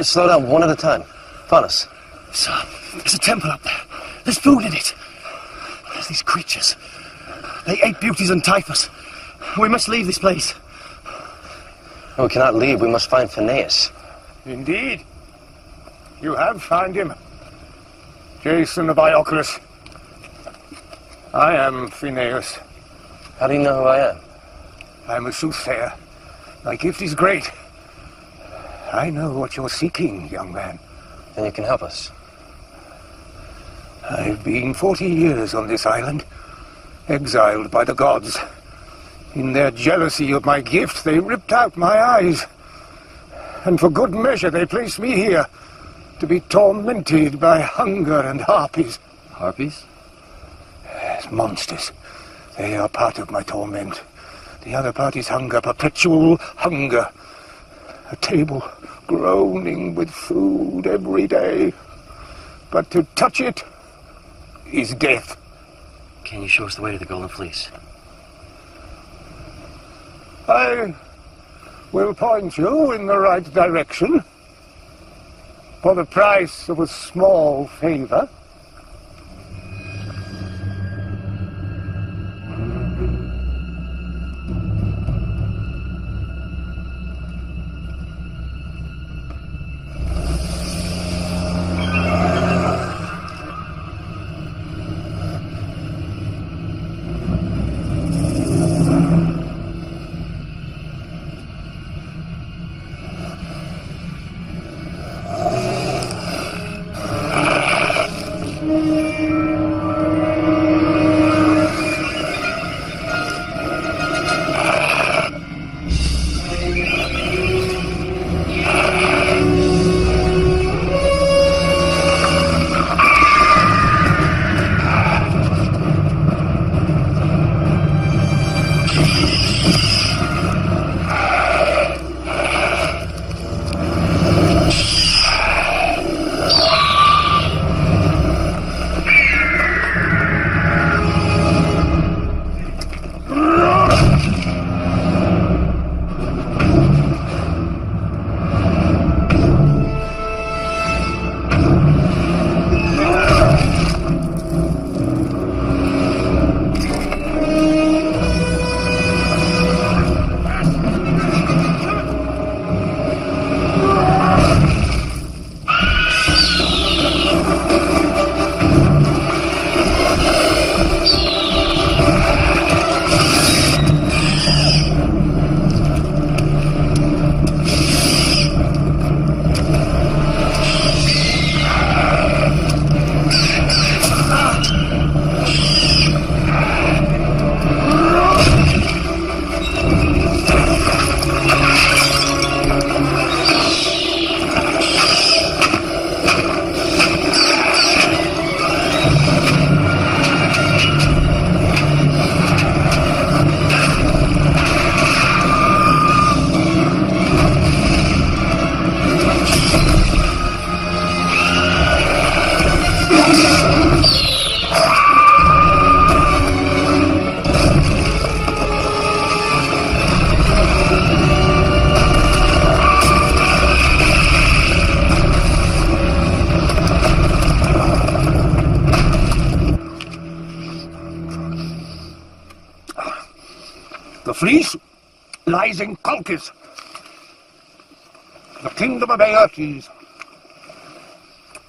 S5: Slow down, one at a time. Faunus.
S19: Sir, there's a temple up there. There's food in it. There's these creatures. They ate beauties and typhus. We must leave this place.
S5: We cannot leave. We must find Phineas.
S13: Indeed. You have found him. Jason of Ioculus. I am Phineas.
S5: How do you know who I am?
S13: I am a soothsayer. My gift is great. I know what you're seeking, young man.
S5: Then you can help us.
S13: I've been 40 years on this island, exiled by the gods. In their jealousy of my gift, they ripped out my eyes. And for good measure, they placed me here to be tormented by hunger and harpies.
S5: Harpies?
S13: Yes, monsters. They are part of my torment. The other part is hunger, perpetual hunger. A table groaning with food every day. But to touch it is death.
S5: Can you show us the way to the Golden Fleece?
S13: I will point you in the right direction. For the price of a small favor.
S3: lies in Colchis, the kingdom of Aertes.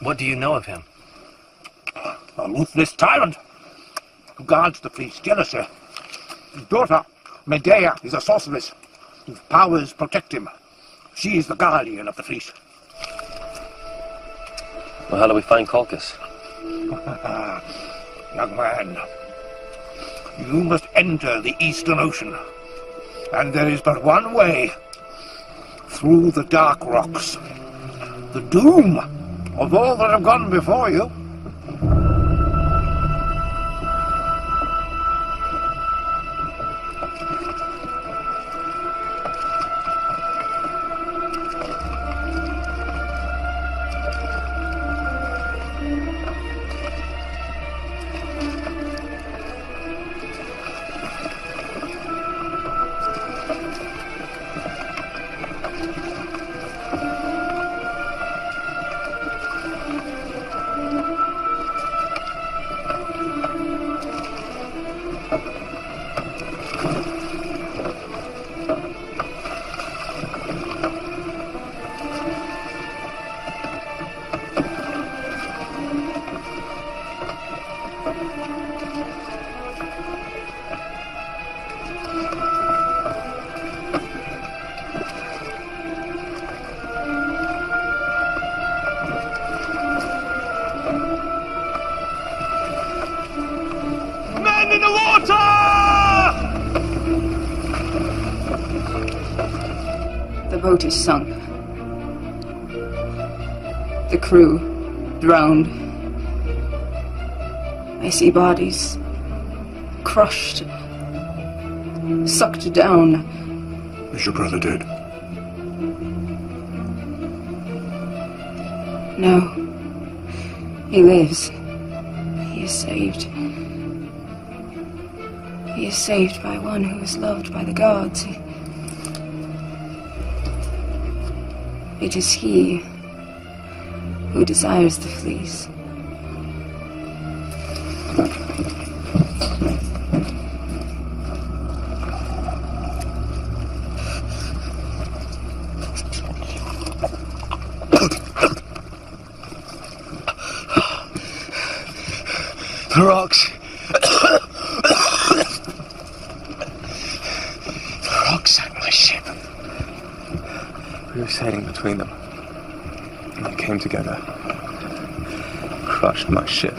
S5: What do you know of him?
S3: A ruthless tyrant who guards the fleece jealously. His daughter, Medea, is a sorceress whose powers protect him. She is the guardian of the fleece.
S5: Well, how do we find Colchis?
S3: Young man, you must enter the Eastern Ocean, and there is but one way. Through the dark rocks. The doom of all that have gone before you.
S22: The boat is sunk. The crew drowned. I see bodies crushed, sucked down.
S13: Is your brother dead?
S22: No. He lives. He is saved. He is saved by one who is loved by the gods. It is he who desires the fleece.
S5: The rocks. The rocks sank my ship. We were sailing between them, and they came together. Crushed my ship.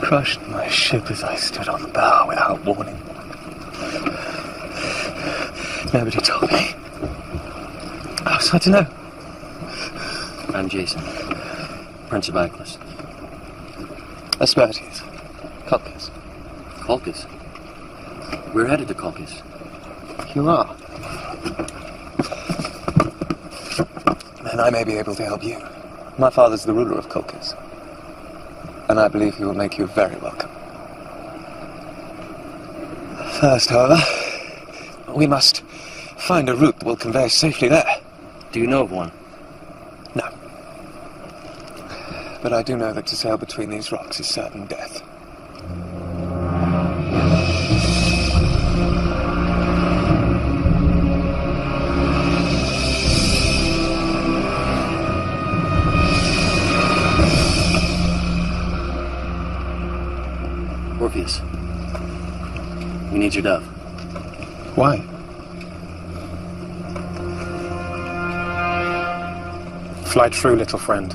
S5: Crushed my ship as I stood on the bow without warning. Nobody told me. I was to know. I'm Jason, Prince of Aklis. Aspertes. Colchis. Colchis? We're headed to Colchis. You are? Then I may be able to help you. My father's the ruler of Colchis, and I believe he will make you very welcome. First, however, we must find a route that will convey us safely there. Do you know of one? No. But I do know that to sail between these rocks is certain death. Orpheus, we need your dove.
S12: Why? Fly true, little friend.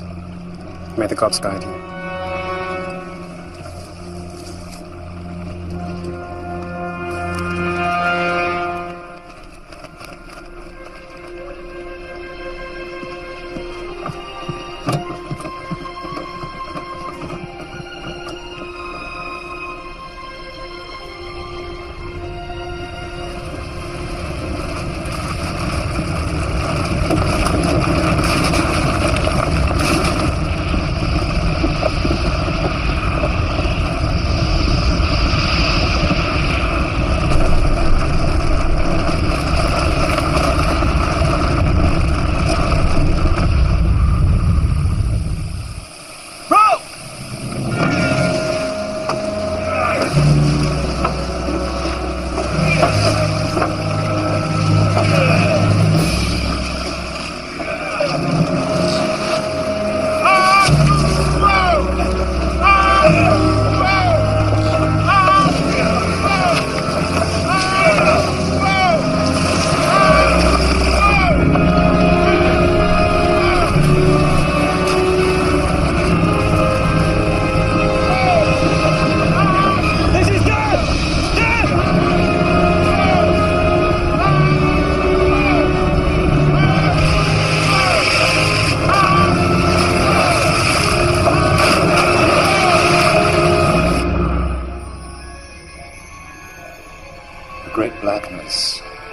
S12: May the gods guide you.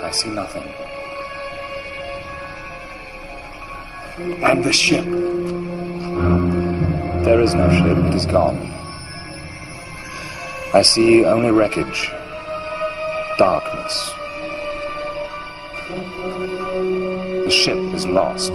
S17: I see nothing.
S13: And the ship?
S17: There is no ship. It is gone. I see only wreckage. Darkness. The ship is lost.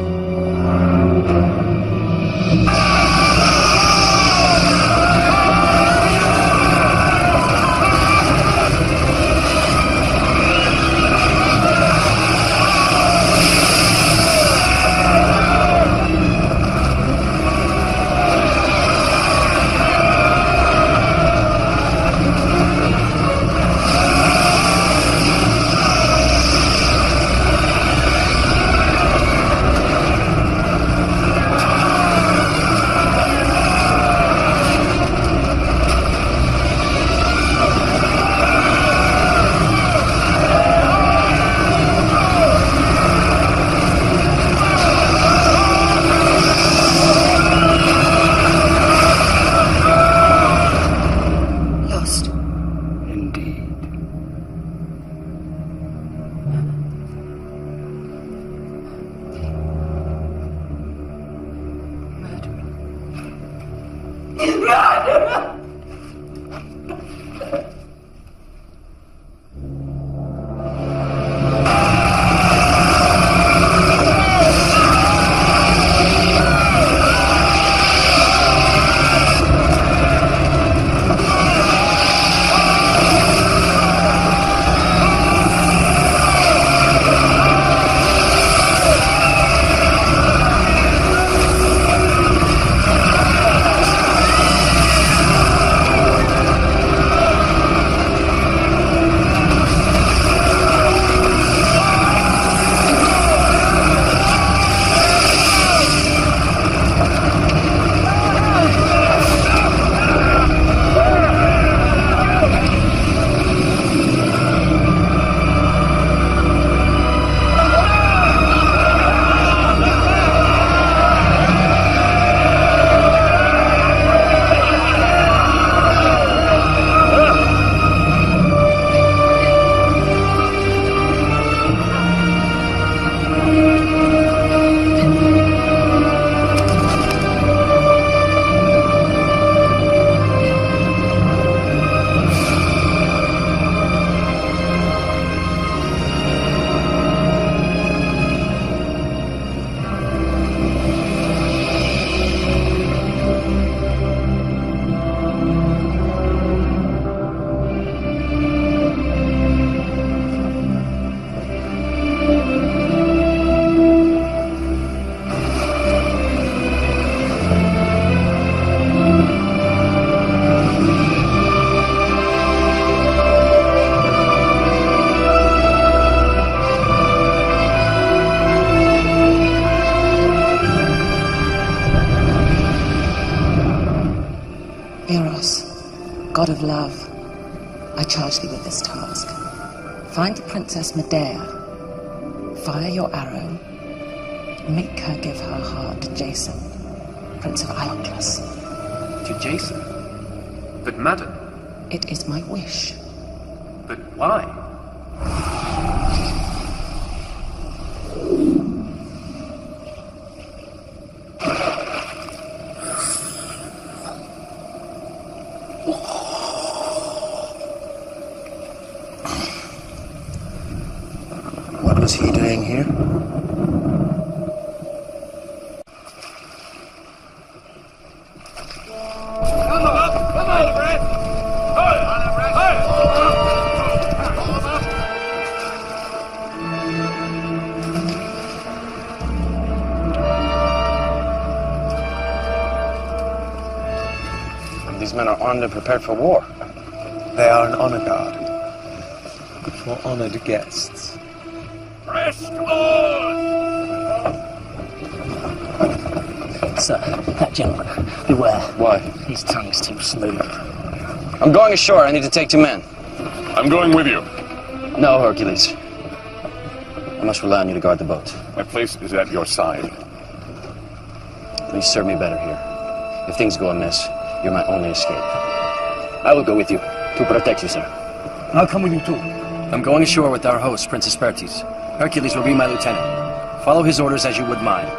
S2: God of love, I charge thee with this task. Find the Princess Medea, fire your arrow, make her give her heart to Jason, Prince of Iolcus.
S8: To Jason? But madam...
S2: It is my wish.
S8: But why?
S5: What was he doing here? These men are armed and prepared for war.
S12: They are an honor guard for honored guests.
S3: Press on!
S16: Sir, that gentleman, beware.
S5: Why?
S16: His tongue's too smooth.
S5: I'm going ashore. I need to take 2 men.
S15: I'm going with you.
S5: No, Hercules. I must rely on you to guard the boat.
S15: My place is at your side.
S5: Please serve me better here. If things go amiss, you're my only escape. I will go with you to protect you, sir.
S11: I'll come with you too.
S5: I'm going ashore with our host, Prince Aspertes. Hercules will be my lieutenant. Follow his orders as you would mine.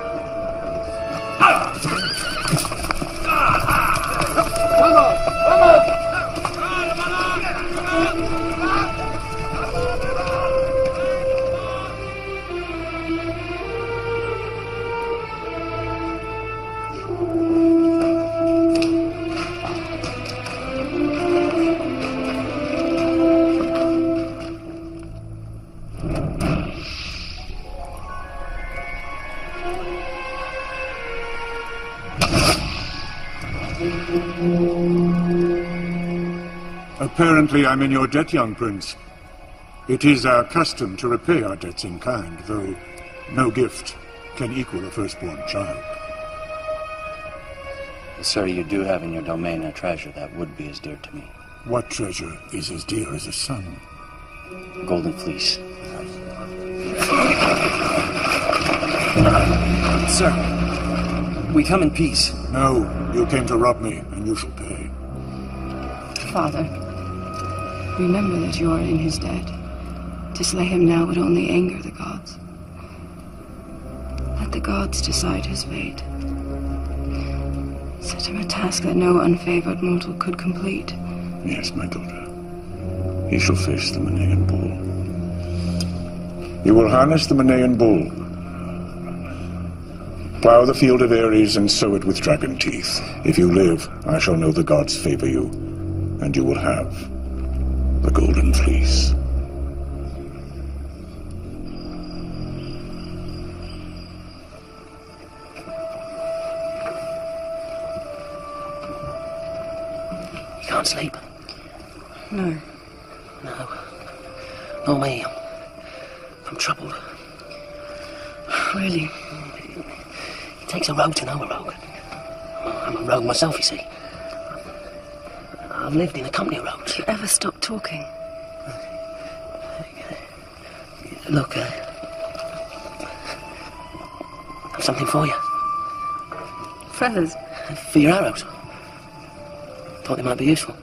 S13: Apparently I'm in your debt, young prince. It is our custom to repay our debts in kind, though no gift can equal a firstborn child.
S5: Sir, you do have in your domain a treasure that would be as dear to me.
S13: What treasure is as dear as a son?
S5: A golden fleece. Sir, we come in peace.
S13: No, you came to rob me, and you shall pay.
S22: Father, remember that you are in his debt. To slay him now would only anger the gods. Let the gods decide his fate. Set him a task that no unfavored mortal could complete.
S13: Yes, my daughter. He shall face the Manean bull. You will harness the Manean bull, plow the field of Ares, and sow it with dragon teeth. If you live, I shall know the gods favor you, and you will have the golden fleece.
S16: You can't sleep?
S22: No.
S16: No. Nor me. I'm troubled.
S22: Really?
S16: It takes a rogue to know a rogue. I'm a rogue myself, you see. I've lived in a company of rogues.
S22: Do you ever stop talking?
S16: Look, I've something for you.
S22: Feathers?
S16: For your arrows. Thought they might be useful.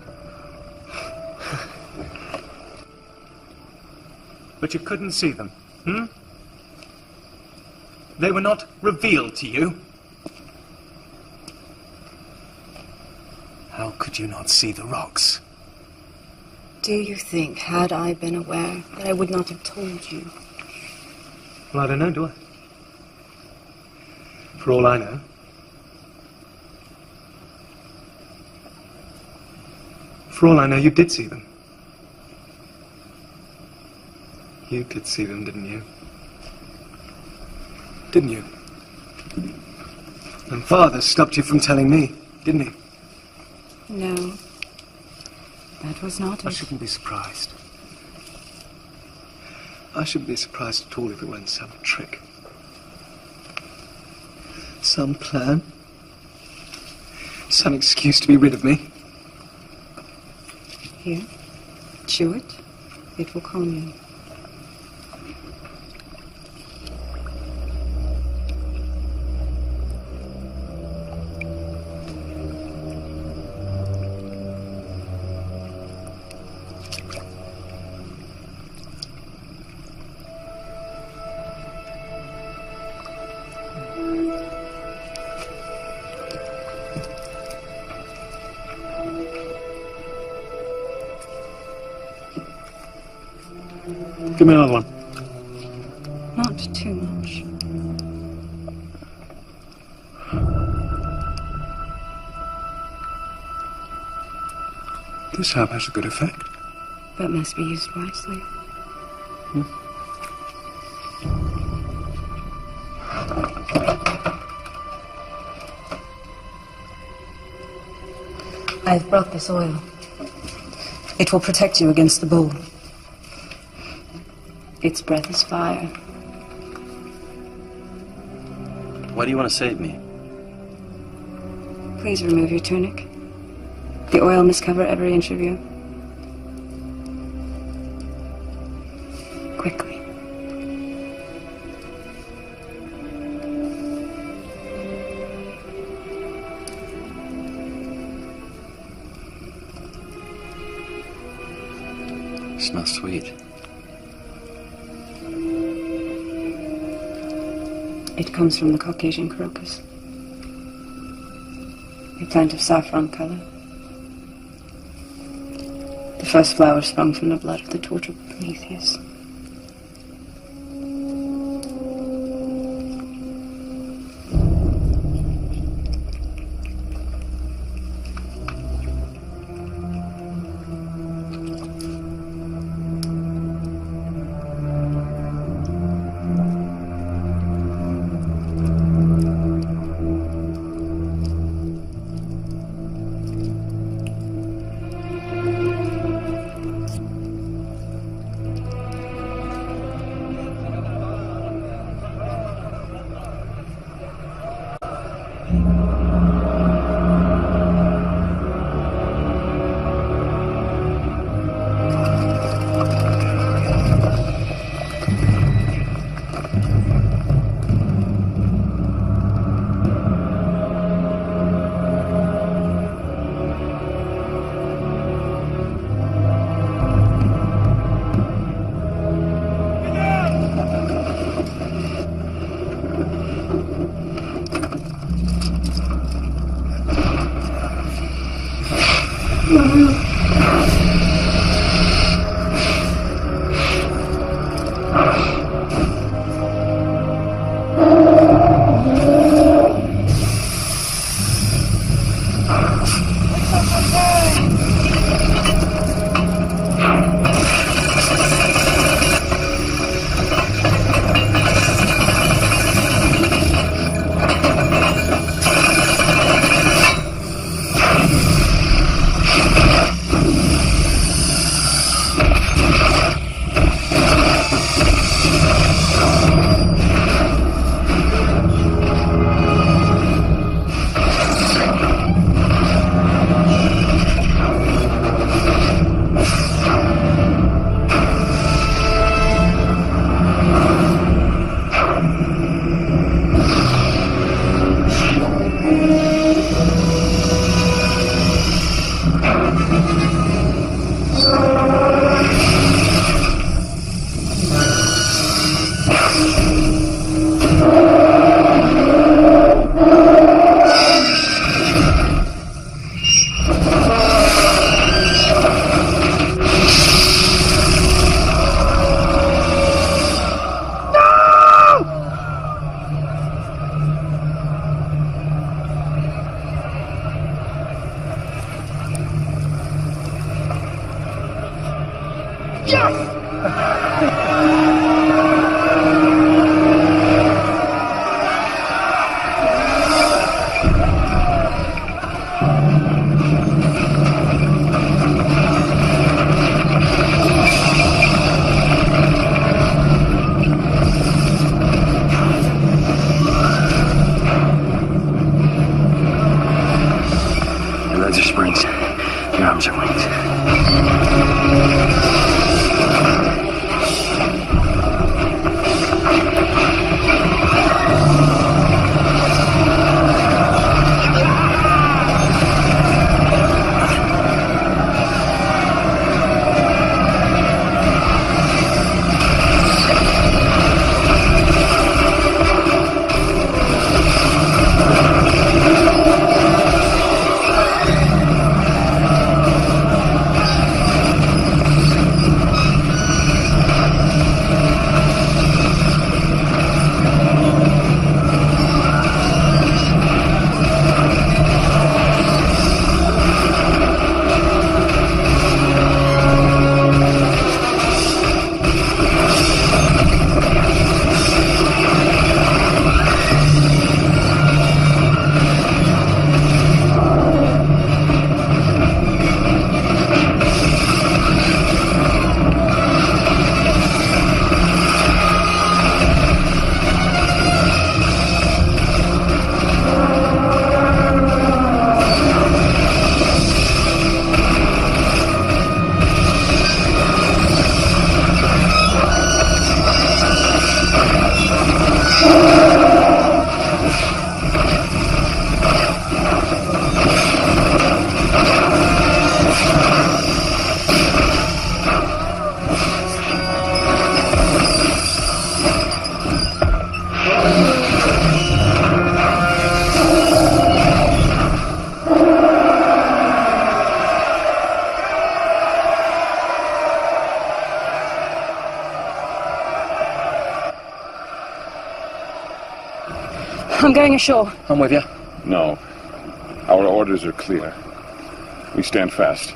S17: But you couldn't see them, hmm? They were not revealed to you. How could you not see the rocks?
S22: Do you think, had I been aware, that I would not have told you?
S17: Well, I don't know, do I? For all I know. For all I know, you did see them. You did see them, didn't you? Didn't you? And Father stopped you from telling me, didn't he?
S22: No. That was not
S17: I
S22: it.
S17: shouldn't be surprised. I shouldn't be surprised at all if it weren't some trick. Some plan. Some excuse to be rid of me.
S22: Here. Chew it. It will calm you.
S17: Give me another one.
S22: Not too much.
S17: This herb has a good effect.
S22: But must be used wisely. I've brought this oil. It will protect you against the bull. Its breath is fire.
S5: Why do you want to save me?
S22: Please remove your tunic. The oil must cover every inch of you. Quickly.
S5: It smells sweet.
S22: It comes from the Caucasian crocus, a plant of saffron color. The first flower sprung from the blood of the tortured Prometheus.
S6: I'm going ashore.
S14: I'm with you.
S15: No. Our orders are clear. We stand fast.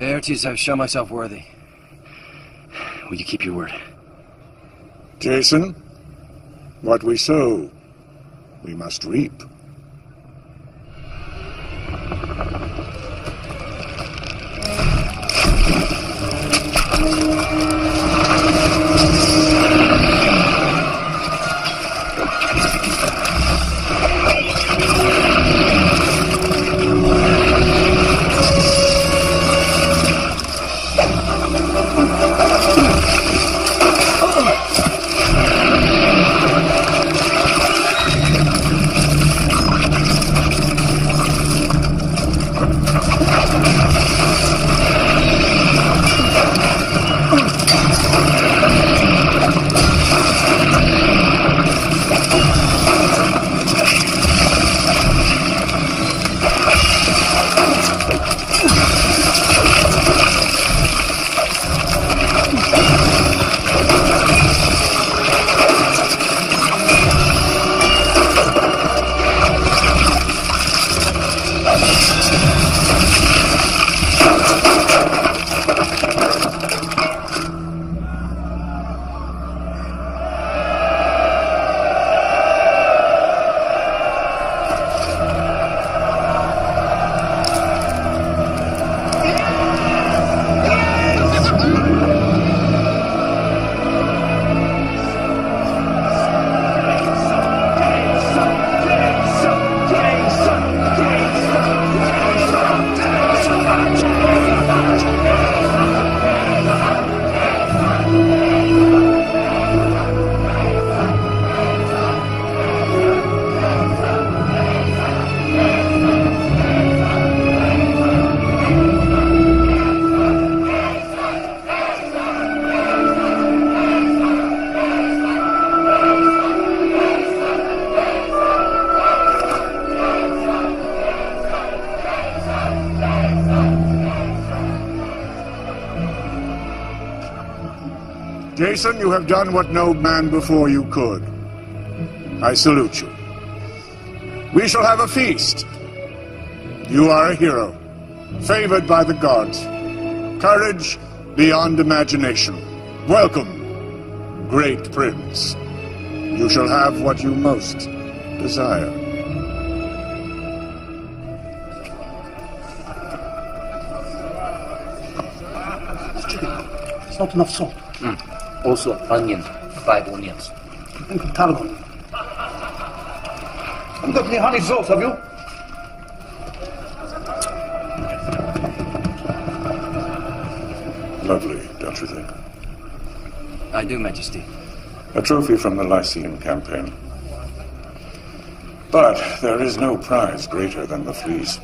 S14: Laertes, I've shown myself worthy. Will you keep your word?
S13: Jason, what we sow, we must reap. Jason, you have done what no man before you could. I salute you. We shall have a feast. You are a hero, favored by the gods. Courage beyond imagination. Welcome, great prince. You shall have what you most desire.
S11: It's not enough salt.
S5: Also, onion. 5 onions.
S11: And tarragon. Haven't got any honey sauce, have you?
S13: Lovely, don't you think?
S14: I do, Majesty.
S13: A trophy from the Lycian campaign. But there is no prize greater than the fleece.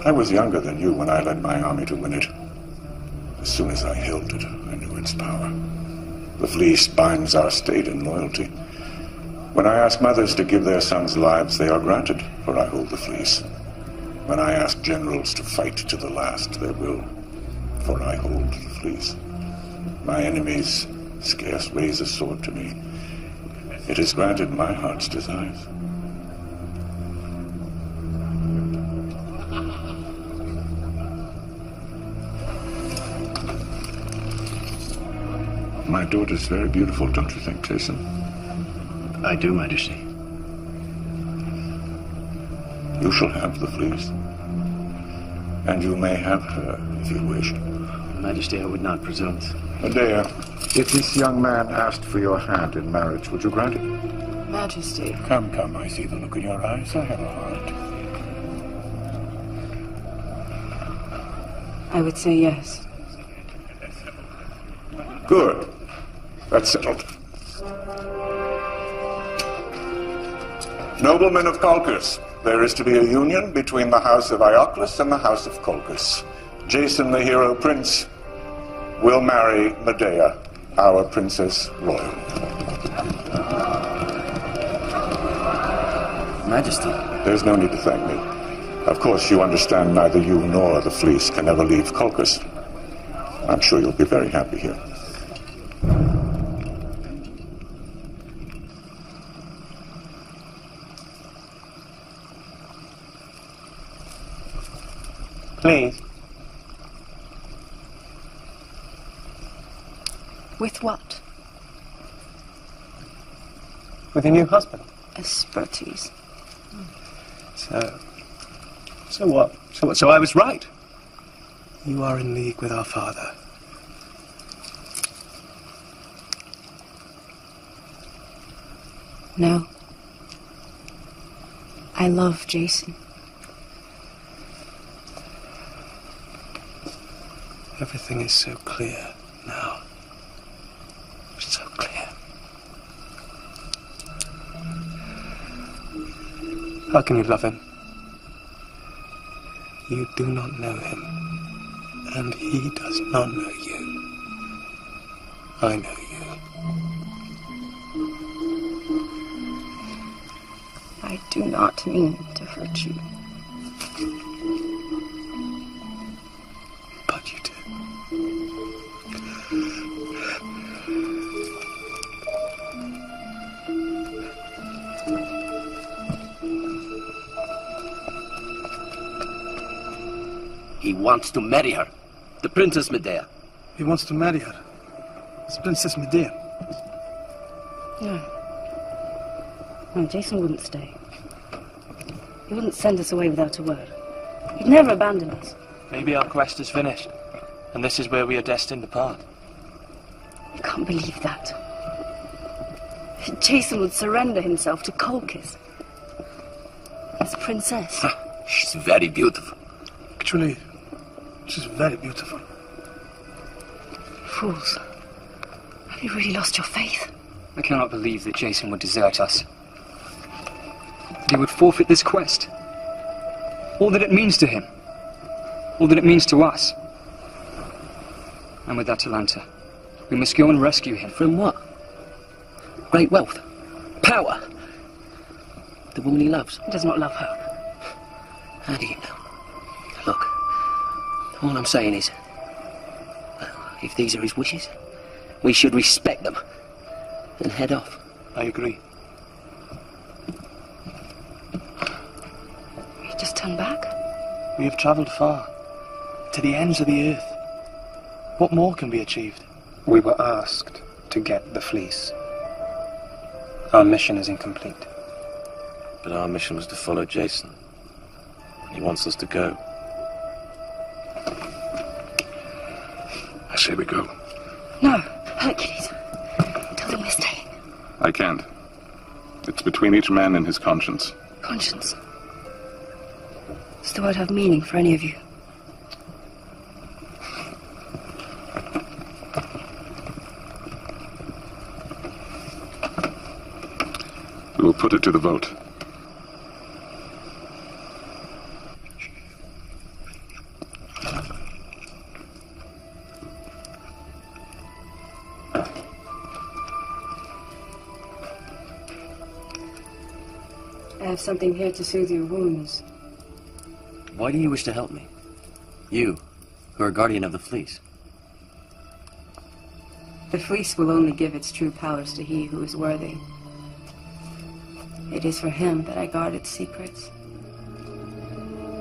S13: I was younger than you when I led my army to win it. As soon as I held it, I knew its power. The fleece binds our state in loyalty. When I ask mothers to give their sons lives, they are granted, for I hold the fleece. When I ask generals to fight to the last, they will, for I hold the fleece. My enemies scarce raise a sword to me. It has granted my heart's desires. My daughter's very beautiful, don't you think, Jason?
S5: I do, Majesty.
S13: You shall have the fleece. And you may have her, if you wish.
S5: Majesty, I would not presume.
S13: Medea, if this young man asked for your hand in marriage, would you grant it?
S22: Majesty.
S13: Come, come, I see the look in your eyes. I have a heart.
S22: I would say yes.
S13: Good. That's settled. Noblemen of Colchis, there is to be a union between the house of Ioclus and the house of Colchis. Jason, the hero prince, will marry Medea, our princess royal.
S5: Majesty.
S13: There's no need to thank me. Of course, you understand neither you nor the fleece can ever leave Colchis. I'm sure you'll be very happy here.
S12: Please.
S22: With what?
S12: With a new husband.
S22: Asperties.
S11: So what? So I was right. You are in league with our father.
S22: No. I love Jason.
S11: Everything is so clear now. So clear. How can you love him? You do not know him, and he does not know you. I know you.
S22: I do not mean to hurt you.
S11: But you do.
S16: He wants to marry her. The Princess Medea.
S11: He wants to marry her. It's Princess Medea.
S22: No. No, Jason wouldn't stay. He wouldn't send us away without a word. He'd never abandon us.
S14: Maybe our quest is finished, and this is where we are destined to part.
S22: I can't believe that. Jason would surrender himself to Colchis. As princess.
S16: She's very beautiful.
S11: Actually, she's very beautiful.
S22: Fools. Have you really lost your faith?
S17: I cannot believe that Jason would desert us. That he would forfeit this quest. All that it means to him. All that it means to us. And with Atalanta, we must go and rescue him.
S16: From what? Great wealth? Power? The woman he loves?
S22: He does not love her.
S16: How do you know? Look, all I'm saying is, if these are his wishes, we should respect them and head off.
S14: I agree.
S22: You just turn back?
S14: We have travelled far, to the ends of the earth. What more can be achieved?
S12: We were asked to get the fleece. Our mission is incomplete.
S5: But our mission was to follow Jason. He wants us to go.
S15: I say we go.
S22: No, Hercules. Tell them we're staying.
S15: I can't. It's between each man and his conscience.
S22: Conscience. Does the word have meaning for any of you?
S15: We will put it to the vote.
S22: I have something here to soothe your wounds.
S5: Why do you wish to help me? You, who are guardian of the fleece.
S22: The fleece will only give its true powers to he who is worthy. It is for him that I guard its secrets.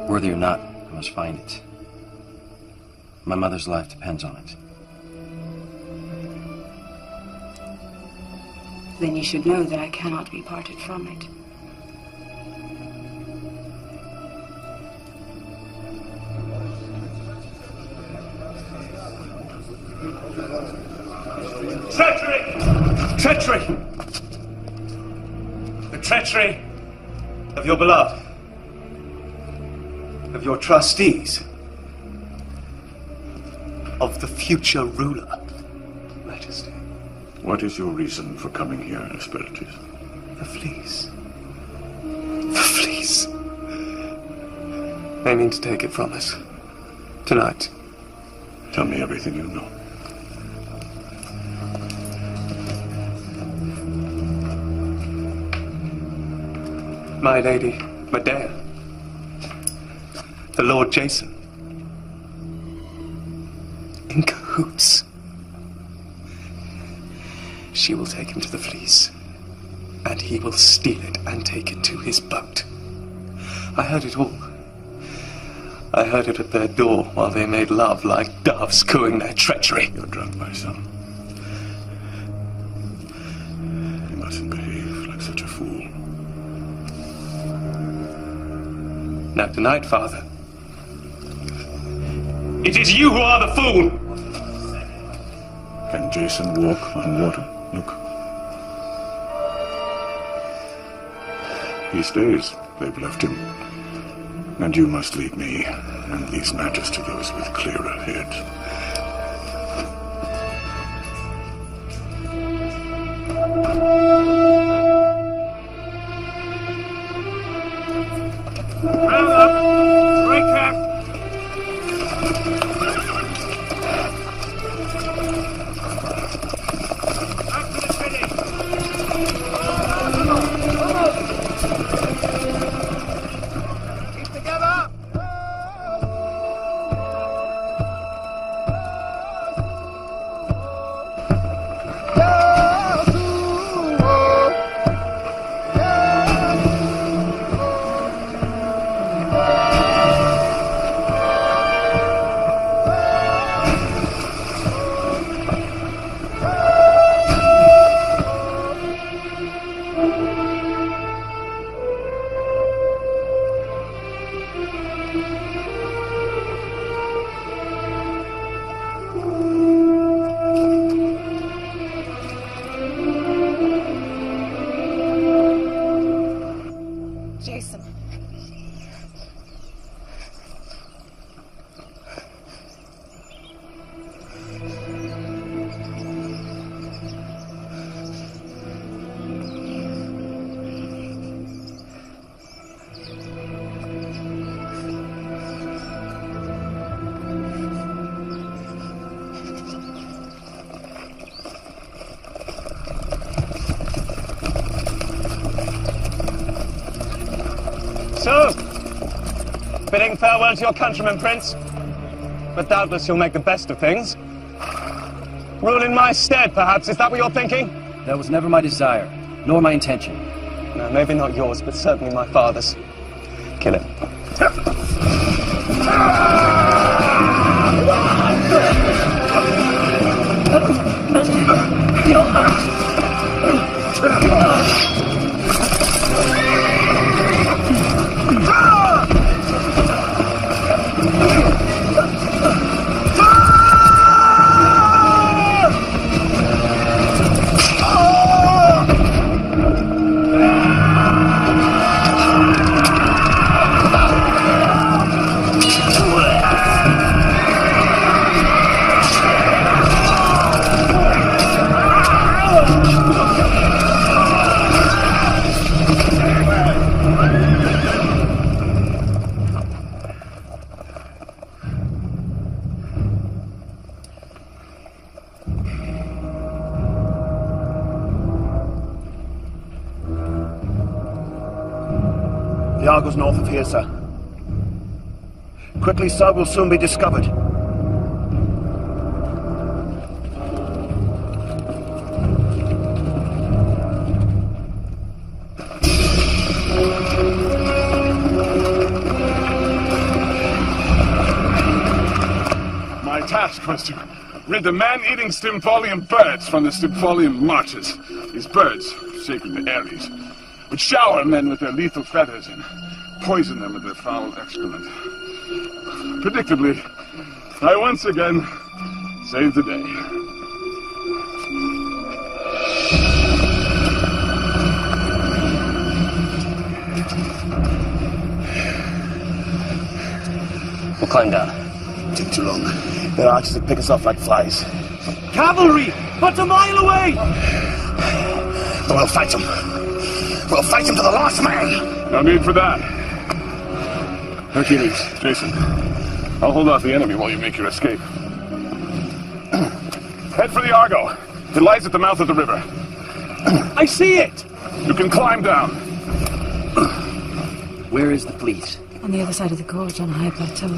S5: Worthy or not, I must find it. My mother's life depends on it.
S22: Then you should know that I cannot be parted from it.
S3: treachery! Treachery! The treachery of your beloved, of your trustees, of the future ruler, Majesty.
S13: What is your reason for coming here, Esperitus?
S3: The fleece. The fleece. They mean to take it from us. Tonight.
S13: Tell me everything you know.
S3: My lady, Medea. The Lord Jason. In cahoots. She will take him to the fleece, and he will steal it and take it to his boat. I heard it all. I heard it at their door while they made love like doves cooing their treachery.
S13: You're drunk, my son. You mustn't behave like such a fool.
S3: Now tonight, Father, it is you who are the fool!
S13: Can Jason walk on water? Look. He stays. They've left him. And you must lead me and these matters to those with clearer heads.
S3: Round up! Break cap! So, bidding farewell to your countrymen, Prince. But doubtless you'll make the best of things. Rule in my stead, perhaps. Is that what you're thinking?
S14: That was never my desire, nor my intention.
S3: No, maybe not yours, but certainly my father's. Kill him.
S19: The Argos north of here, sir. Quickly, sir, we'll soon be discovered.
S15: My task was to rid the man-eating Stymphalian birds from the Stymphalian marches. These birds, sacred to Ares, would shower men with their lethal feathers and poison them with their foul excrement. Predictably, I once again saved the day.
S5: We'll climb down.
S11: Take too long. Their archers will pick us off like flies.
S3: Cavalry! But a mile away!
S11: But we'll fight them. We'll fight them to the last man!
S15: No need for that.
S5: Hercules.
S15: Jason, I'll hold off the enemy while you make your escape. Head for the Argo. It lies at the mouth of the river.
S3: I see it!
S15: You can climb down.
S5: Where is the fleece?
S22: On the other side of the gorge, on a high plateau.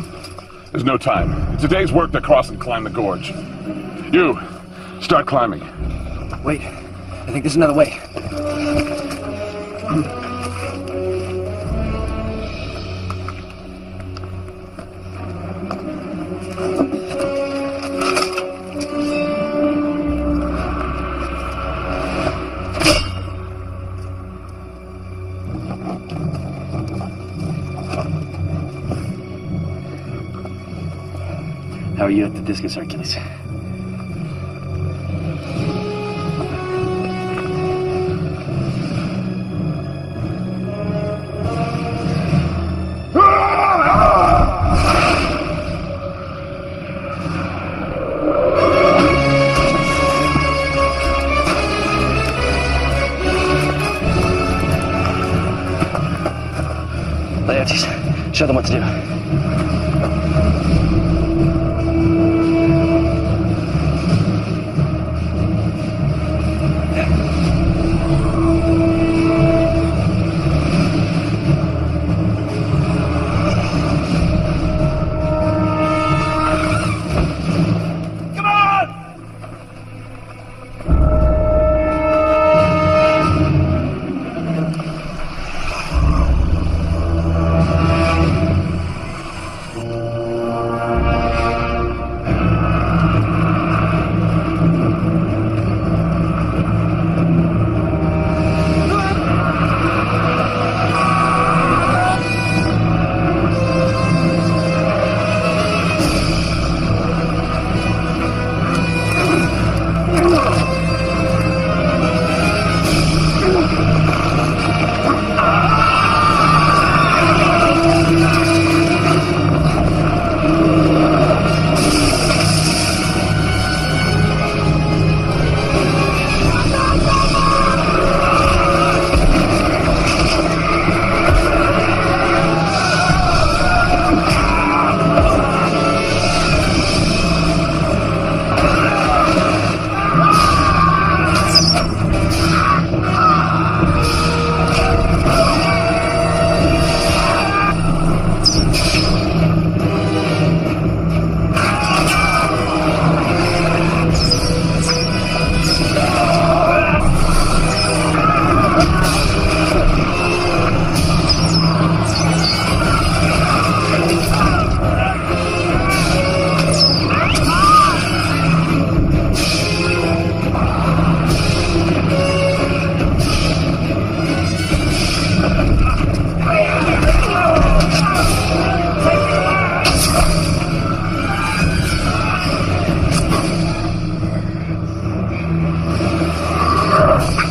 S15: There's no time. It's a day's work to cross and climb the gorge. You, start climbing.
S5: Wait, I think there's another way. How are you at the discus, Hercules? Laertes, show them what to do.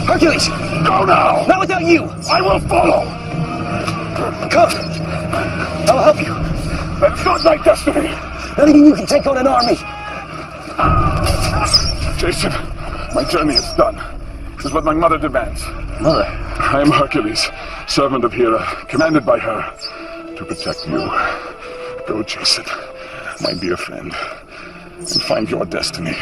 S5: Hercules!
S15: Go now!
S5: Not without you!
S15: I will follow!
S5: Come! I will help you.
S15: That's not my destiny!
S5: Not even you can take on an army!
S15: Jason, my journey is done. This is what my mother demands.
S5: Mother?
S15: I am Hercules, servant of Hera, commanded by her to protect you. Go, Jason, my dear friend, and find your destiny.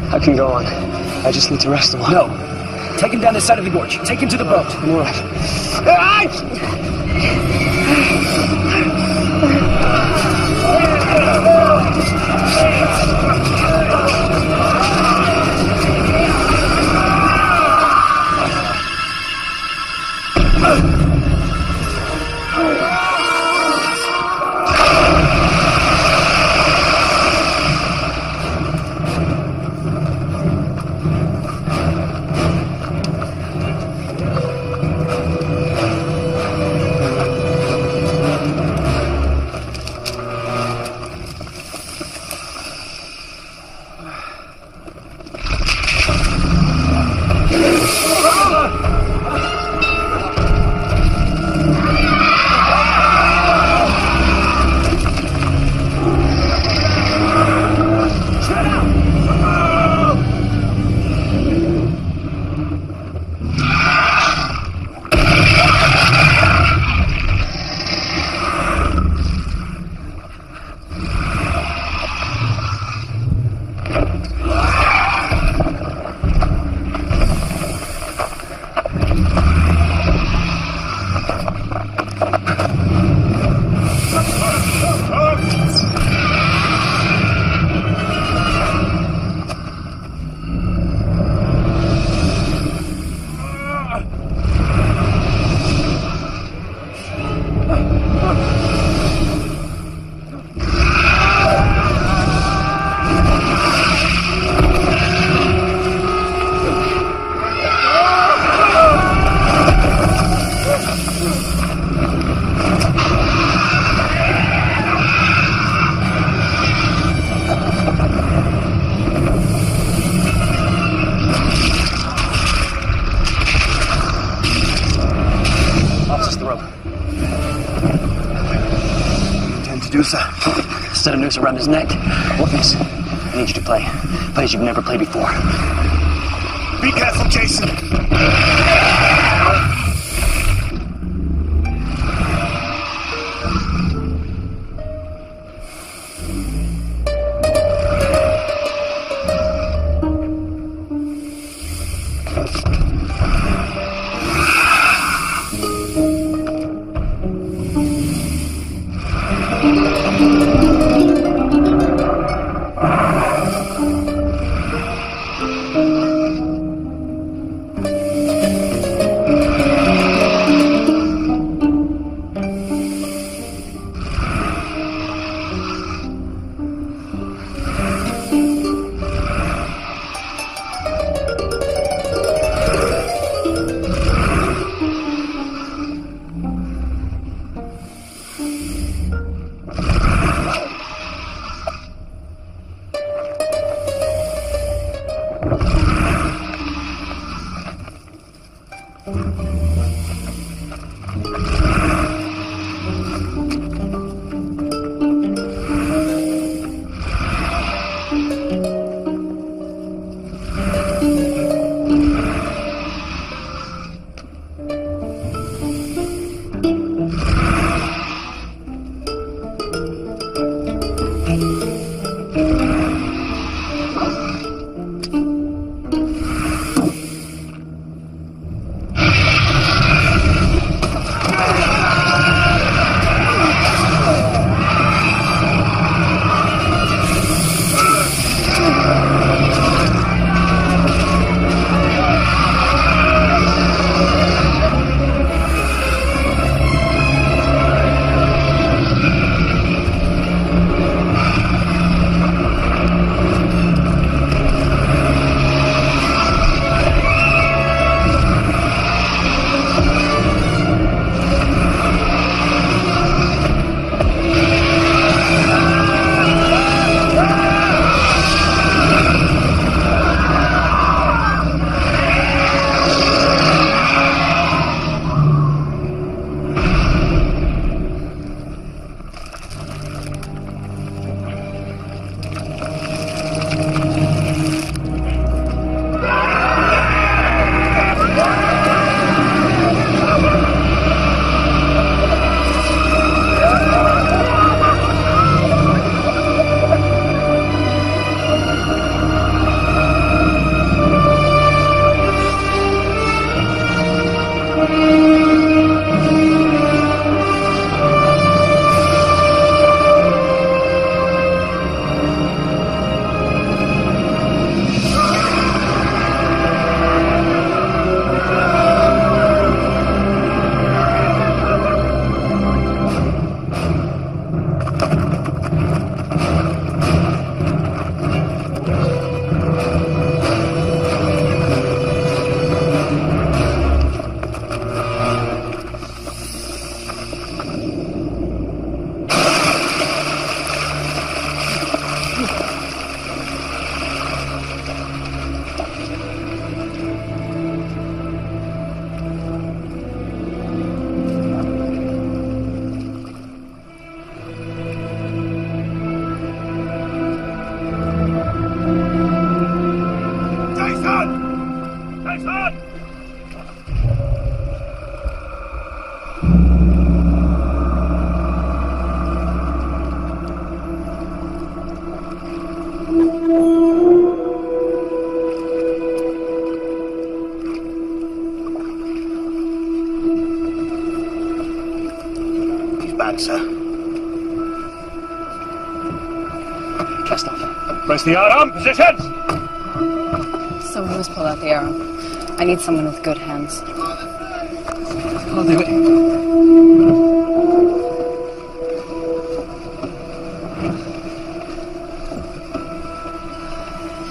S5: I can go on.
S17: I just need to rest a while.
S14: No. Take him down the side of the gorge. Take him to the boat.
S17: All right.
S5: Set a noose around his neck. What this? I need you to play. Play as you've never played before.
S3: Be careful, Jason.
S18: answer.
S19: Cast off. Press the arm. Positions!
S21: Someone must pull out the arrow. I need someone with good hands.
S19: I'll do it.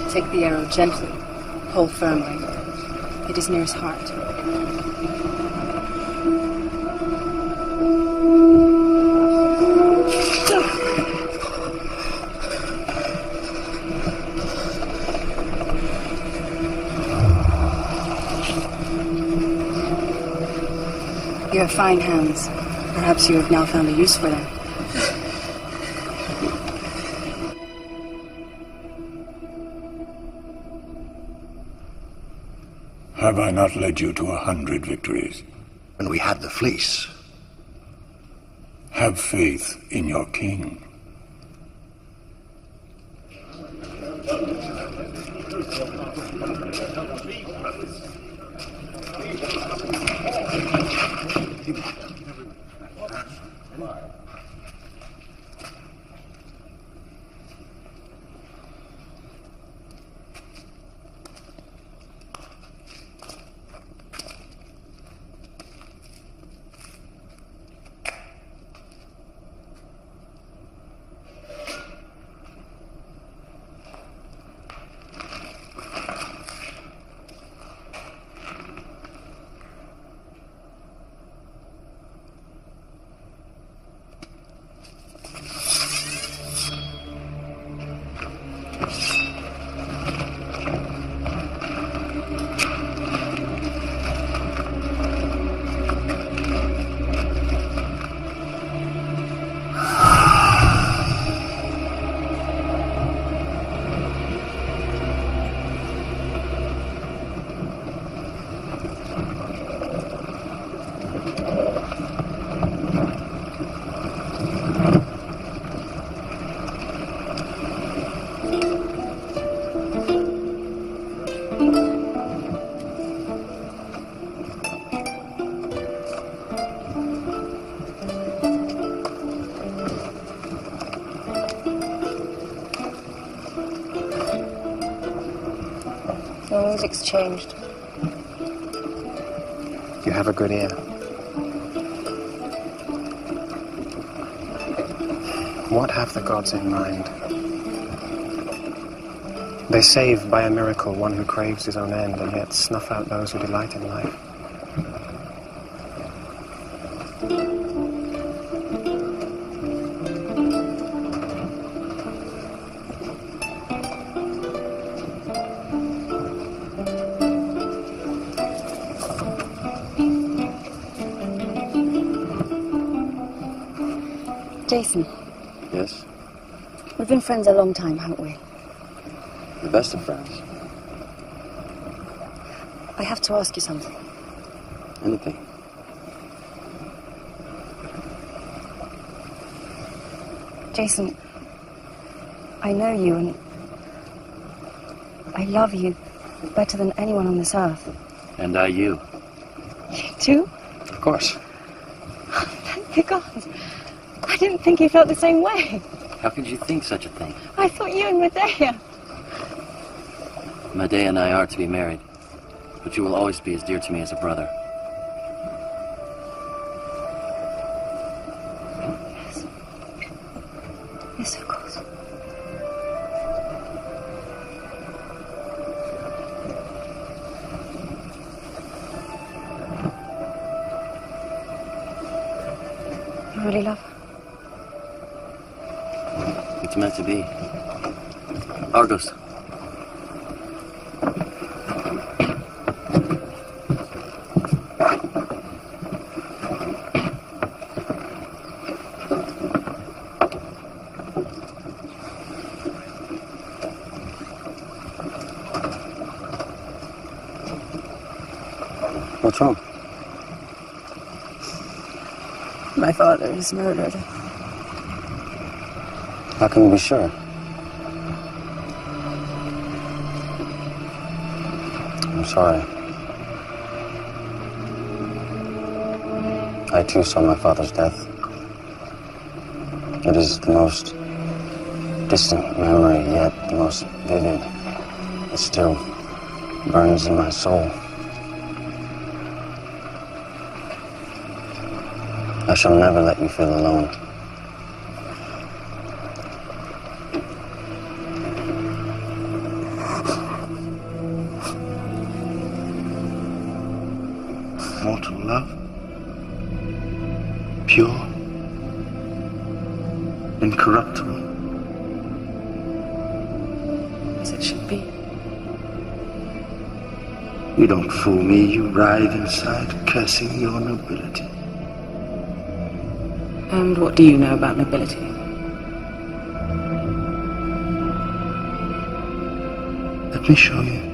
S21: Take the arrow gently. Pull firmly. It is near his heart. You have fine hands. Perhaps you have now found a use for them.
S13: Have I not led you to 100 victories?
S18: When we had the fleece.
S13: Have faith in your king.
S21: The music's changed.
S12: You have a good ear. What have the gods in mind? They save by a miracle one who craves his own end, and yet snuff out those who delight in life.
S22: Jason,
S5: Yes?
S22: we've been friends a long time, haven't we?
S5: The best of friends.
S22: I have to ask you something.
S5: Anything.
S22: Jason, I know you and I love you better than anyone on this earth.
S5: And I you.
S22: You too?
S5: Of course.
S22: Thank you, God. I didn't think you felt the same way.
S5: How could you think such a thing?
S22: I thought you and Medea.
S5: Medea and I are to be married, but you will always be as dear to me as a brother.
S22: Yes. Yes, of course. You really love her?
S5: It's meant to be. Argos. What's wrong?
S22: My father is murdered.
S5: How can we be sure? I'm sorry. I too saw my father's death. It is the most distant memory, yet the most vivid. It still burns in my soul. I shall never let you feel alone.
S1: Mortal love, pure, incorruptible.
S22: As it should be.
S1: You don't fool me, you writhe inside, cursing your nobility.
S10: And what do you know about nobility?
S1: Let me show you.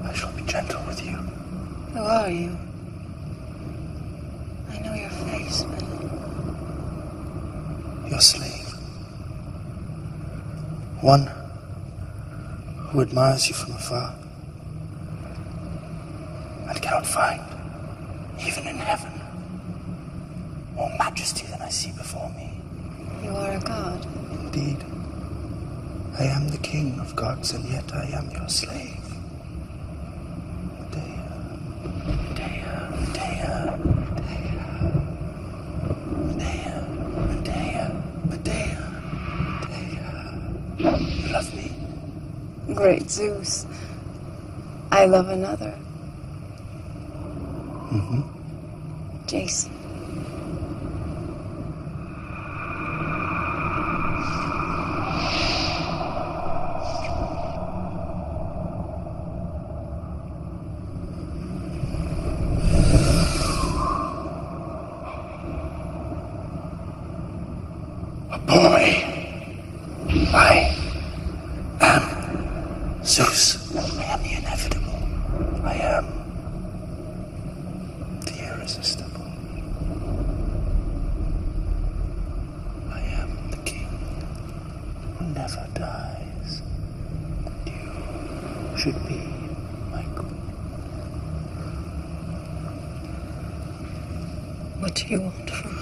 S1: I shall be gentle with you.
S22: Who are you? I know your face, but...
S1: Your slave. One who admires you from afar and cannot find, even in heaven, more majesty than I see before me.
S22: You are a god.
S1: Indeed. I am the king of gods, and yet I am your slave. You love me?
S22: Great Zeus. I love another. Jason.
S1: Boy, I am Zeus. I am the inevitable. I am the irresistible. I am the king who never dies. And you should be my queen.
S22: What do you want from me?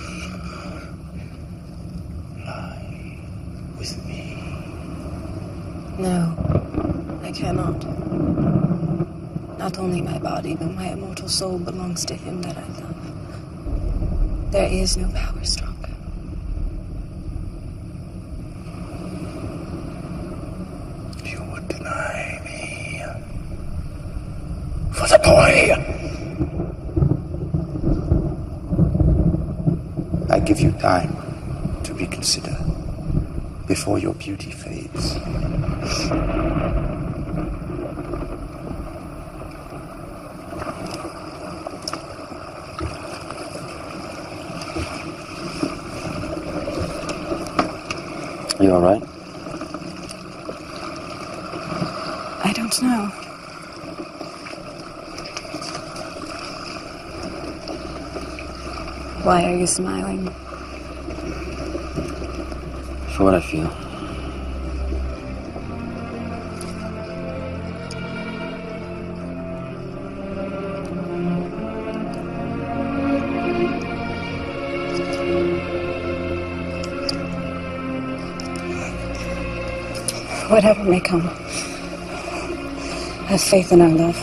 S1: With me.
S22: No, I cannot. Not only my body, but my immortal soul belongs to him that I love. There is no power stronger.
S1: You would deny me for the boy. I give you time to reconsider before your beauty fades.
S5: You all right?
S22: I don't know. Why are you smiling?
S5: For what I feel.
S22: Whatever may come, have faith in our love.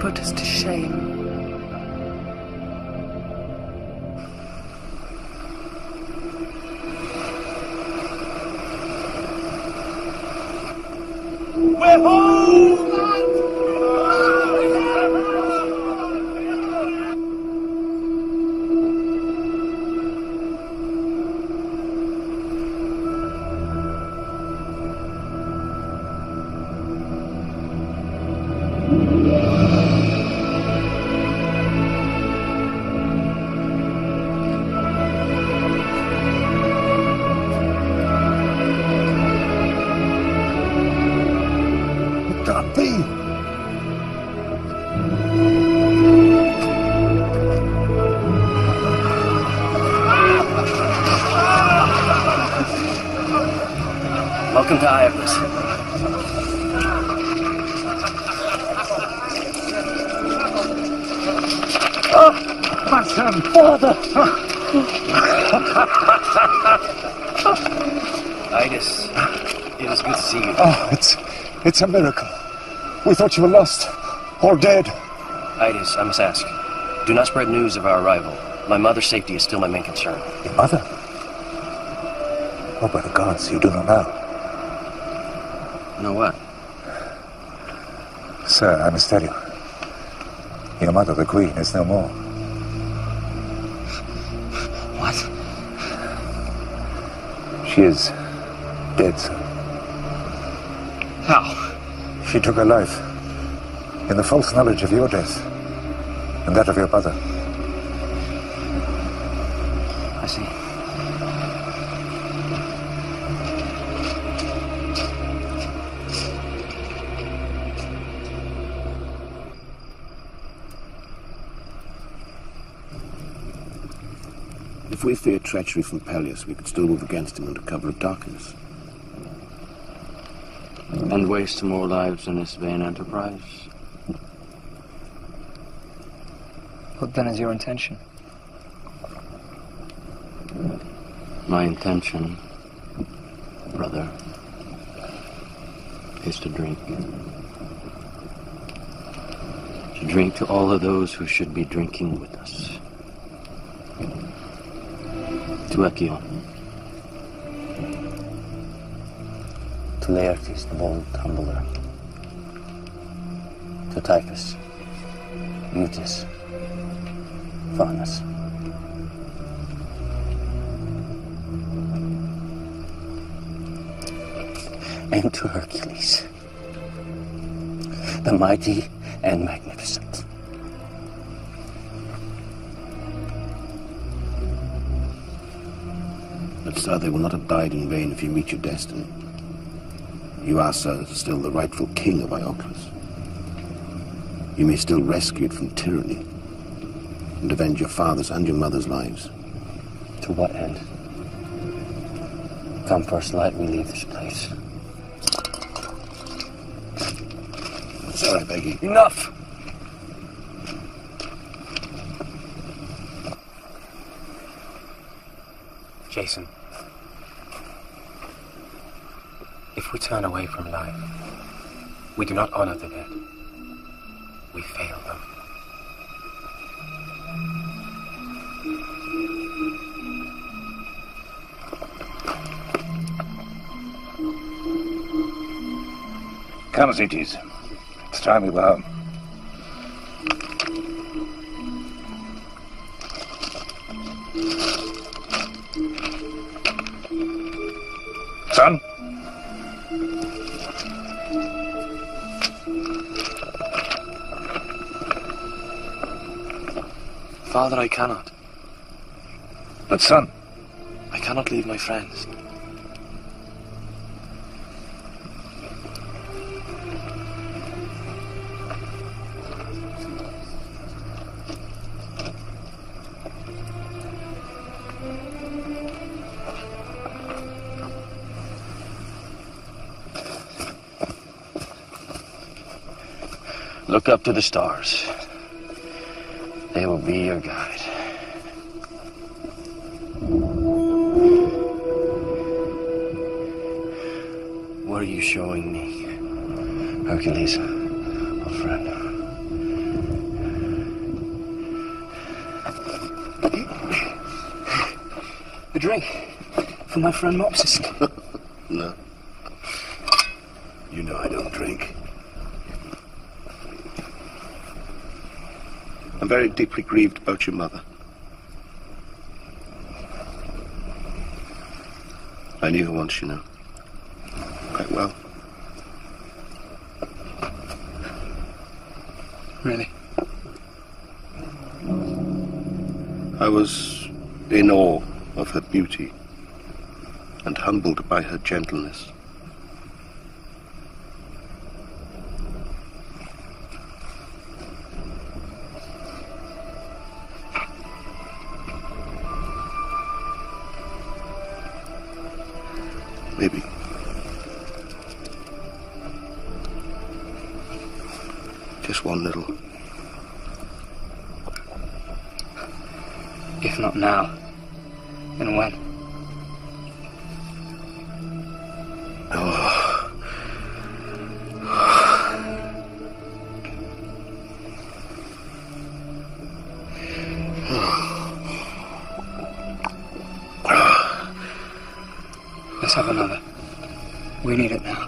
S21: put us to shame.
S3: We're home!
S5: Welcome to Iapis.
S13: My son, father!
S5: Itis, it is good to see you.
S13: Oh, it's a miracle. We thought you were lost, or dead.
S5: Itis, I must ask, do not spread news of our arrival. My mother's safety is still my main concern.
S13: Your mother? Oh, by the gods, you do not know.
S5: Know what?
S13: Sir, I must tell you. Your mother, the Queen, is no more.
S5: What?
S13: She is dead, sir.
S5: How?
S13: She took her life in the false knowledge of your death and that of your brother.
S5: I see.
S18: If we feared treachery from Peleus, we could still move against him under cover of darkness.
S5: And waste more lives in this vain enterprise.
S17: What then is your intention?
S5: My intention, brother, is to drink. To drink to all of those who should be drinking with us. To Echion. To Laertes, the bold tumbler. To Typhus, Mutis, Faunus. And to Hercules, the mighty and magnificent.
S18: But, sir, they will not have died in vain if you meet your destiny. You are, sir, still the rightful king of Iolcus. You may still rescue it from tyranny and avenge your father's and your mother's lives.
S5: To what end? Come first light, we leave this place.
S18: Sir, I beg you.
S5: Enough!
S12: Jason, if we turn away from life, we do not honor the dead. We fail them.
S13: Come, Zetes. It's time we were home. Son?
S5: Father, I cannot.
S13: But son?
S5: I cannot leave my friends. Look up to the stars. They will be your guide. What are you showing me, Hercules, old friend?
S17: A drink for my friend Mopsus.
S18: No. You know I don't drink. I'm very deeply grieved about your mother. I knew her once, you know. Quite well.
S17: Really?
S18: I was in awe of her beauty and humbled by her gentleness. Maybe. Just one little.
S17: If not now, then when?
S18: Oh.
S17: Let's have another. We need it now.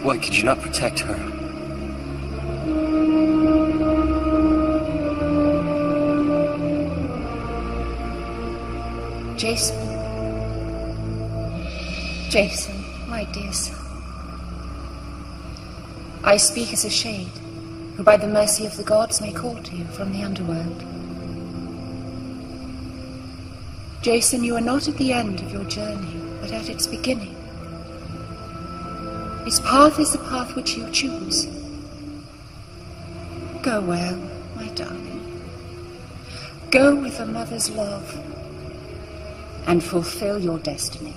S14: Why could you not protect her?
S6: Jason. Jason, my dear son. I speak as a shade, who by the mercy of the gods may call to you from the underworld. Jason, you are not at the end of your journey, but at its beginning. Its path is the path which you choose. Go well, my darling. Go with a mother's love and fulfill your destiny.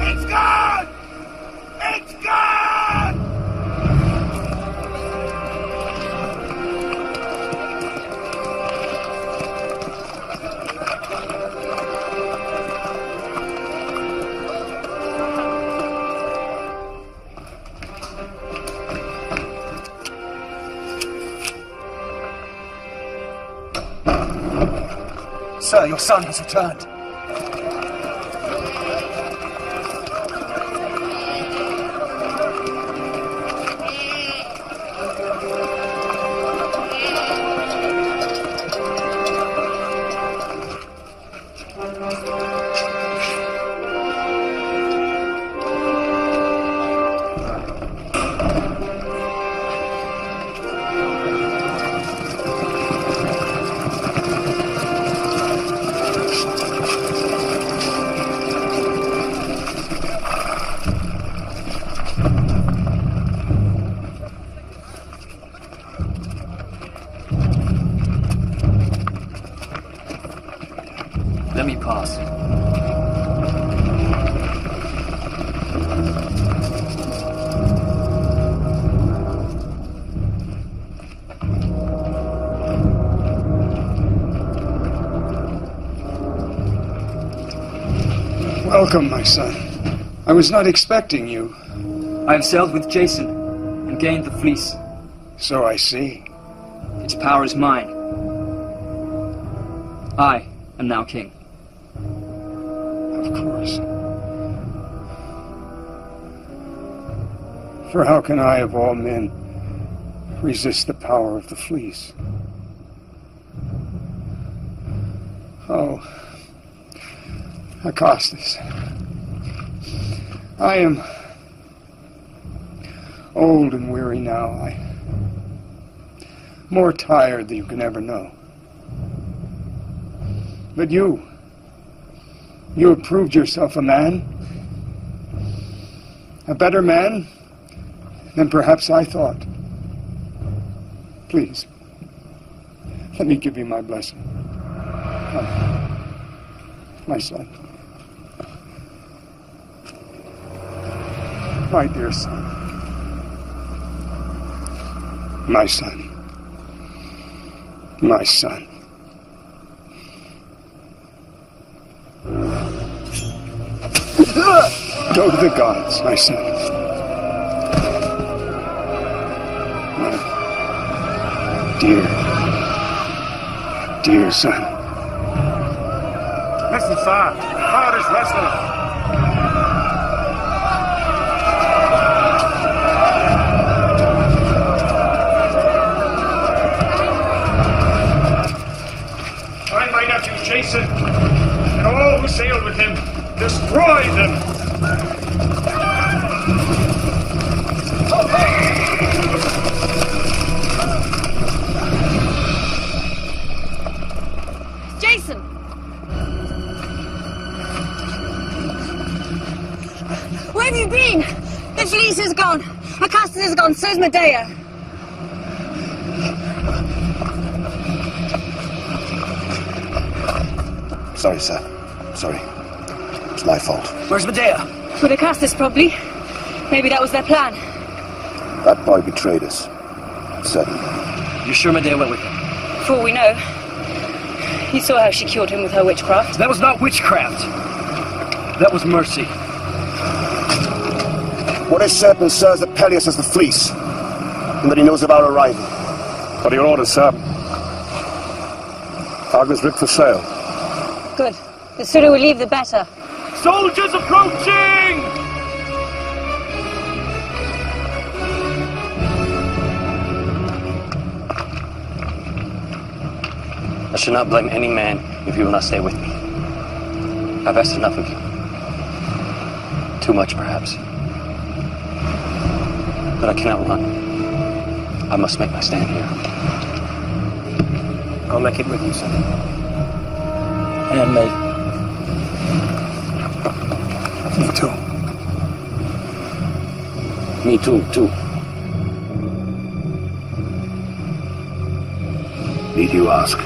S3: It's gone! It's gone!
S17: Sir, your son has returned.
S14: Let me pass.
S11: Welcome, my son. I was not expecting you.
S17: I have sailed with Jason and gained the fleece.
S11: So I see.
S17: Its power is mine. I am now king.
S11: Of course. For how can I, of all men, resist the power of the fleece?
S17: Oh, Acostus, I am old and weary now. I'm more tired than you can ever know. But you have proved yourself a man, a better man than perhaps I thought. Please, let me give you my blessing. My son. My dear son. My son. My son. Go to the gods, my son. My dear son.
S3: Listen, sir. Father's restless. Find my nephew Jason, and all who sailed with him. Destroy them!
S6: Jason! Where have you been? The fleece is gone. Acostus is gone. So's Medea.
S18: Sorry, sir. Sorry. It's my fault.
S14: Where's Medea?
S6: With Acostus, probably. Maybe that was their plan.
S18: That boy betrayed us. Certainly.
S14: You sure Medea went with him?
S6: For all we know. You saw how she cured him with her witchcraft.
S14: That was not witchcraft. That was mercy.
S18: What is certain, sir, is that Peleus has the fleece, and that he knows of our arrival.
S15: What are your orders, sir? Cargo's rigged for sail.
S6: Good. The sooner we leave, the better.
S3: Soldiers approaching!
S5: I should not blame any man if you will not stay with me. I've asked enough of you. Too much, perhaps. But I cannot run. I must make my stand here.
S14: I'll make it with you, son. And me.
S17: Me too.
S18: Me too. Need you ask?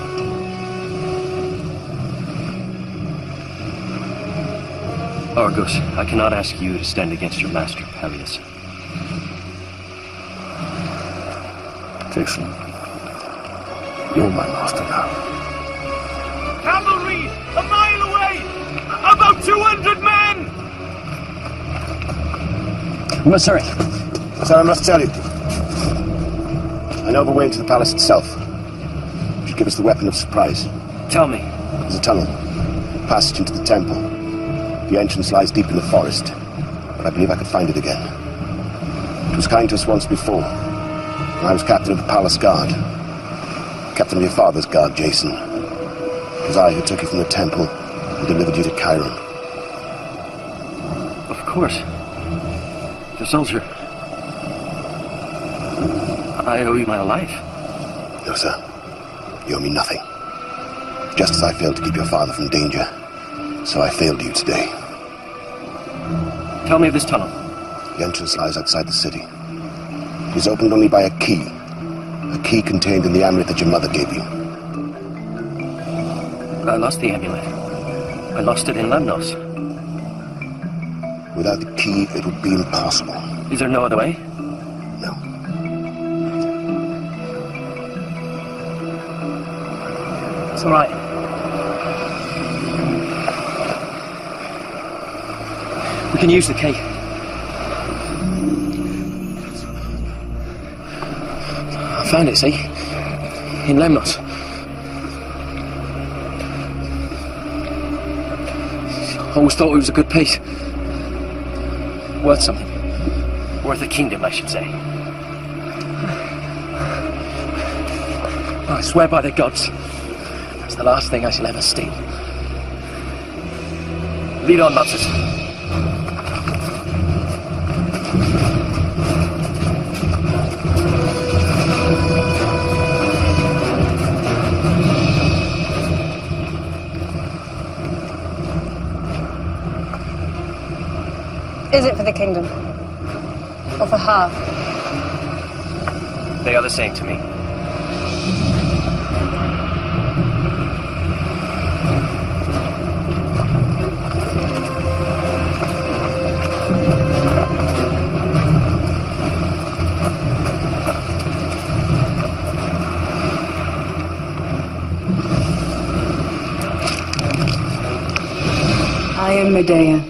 S5: Argos, I cannot ask you to stand against your master, Peleus.
S18: Jason, you're my master now.
S3: Cavalry! A mile away! About 200 men!
S5: Missouri.
S18: Sir, I must tell you. I know of a way into the palace itself. It should give us the weapon of surprise.
S5: Tell me.
S18: There's a tunnel. Passage into the temple. The entrance lies deep in the forest. But I believe I could find it again. It was kind to us once before. I was captain of the palace guard. Captain of your father's guard, Jason. It was I who took you from the temple and delivered you to Chiron.
S5: Of course. The soldier. I owe you my life.
S18: No, sir. You owe me nothing. Just as I failed to keep your father from danger, so I failed you today.
S5: Tell me of this tunnel.
S18: The entrance lies outside the city. It is opened only by a key contained in the amulet that your mother gave you.
S5: I lost the amulet. I lost it in Lemnos.
S18: Without the key, it would be impossible.
S5: Is there no other way?
S18: No.
S5: It's all right. We can use the key. I found it, see? In Lemnos. I always thought it was a good piece. Worth something. Worth a kingdom, I should say. I swear by the gods,
S14: the last thing I shall ever steal. Lead on, Mopses.
S6: Is it for the kingdom? Or for her?
S14: They are the same to me.
S4: I am Medea,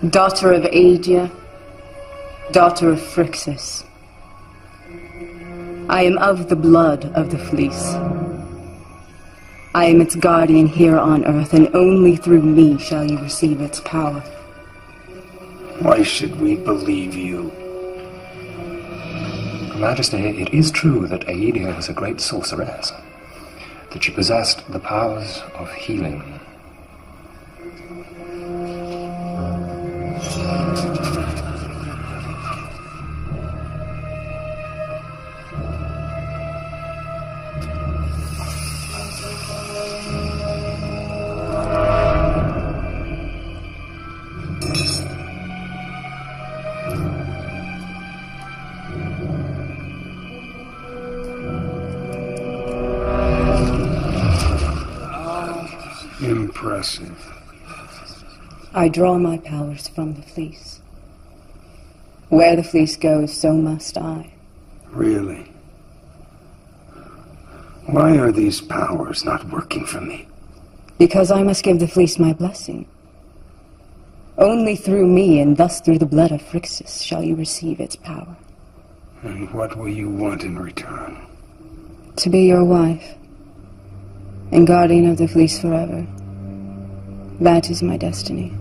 S4: daughter of Aedia, daughter of Phrixus. I am of the blood of the fleece. I am its guardian here on earth, and only through me shall you receive its power.
S13: Why should we believe you? Your Majesty, it is true that Aedia was a great sorceress, that she possessed the powers of healing. Impressive.
S4: I draw my powers from the fleece. Where the fleece goes, so must I.
S13: Really? Why are these powers not working for me?
S4: Because I must give the fleece my blessing. Only through me, and thus through the blood of Phrixus, shall you receive its power.
S13: And what will you want in return?
S4: To be your wife, and guardian of the fleece forever. That is my destiny.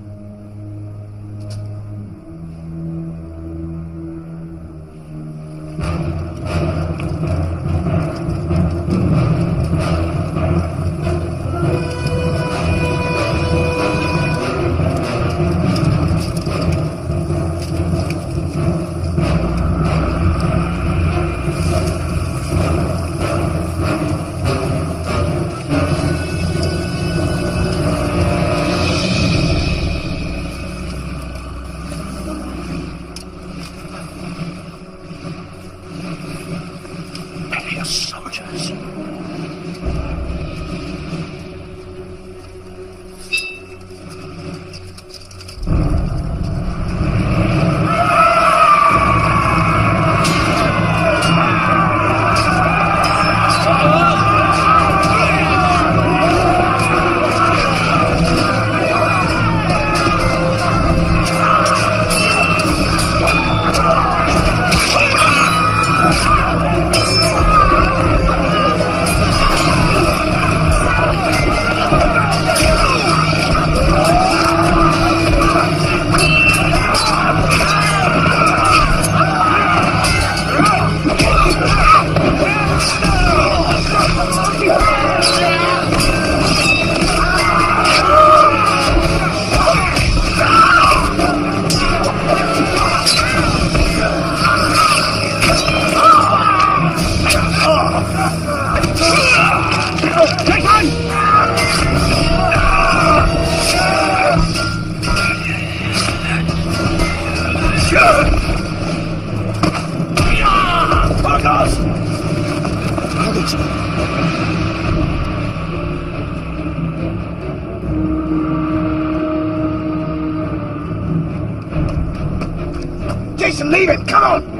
S3: Jason, leave it! Come on!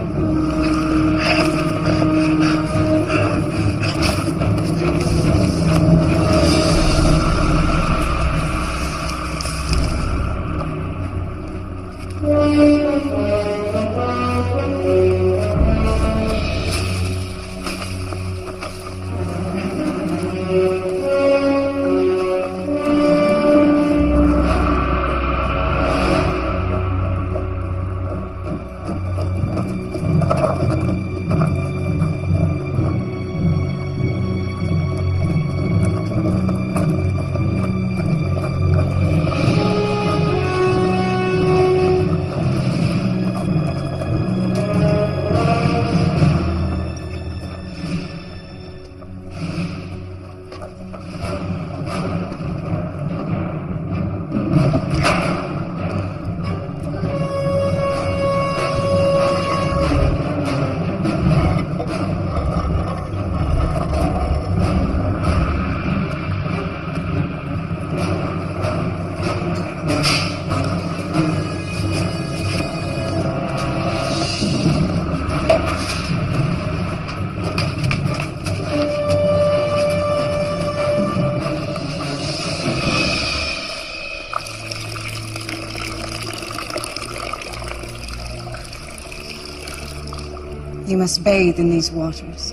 S4: must bathe in these waters.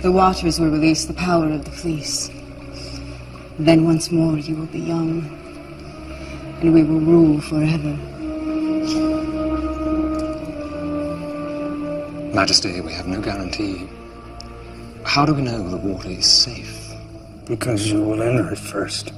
S4: The waters will release the power of the fleece. Then once more you will be young, and we will rule forever.
S17: Majesty, we have no guarantee. How do we know the water is safe?
S11: Because you will enter it first.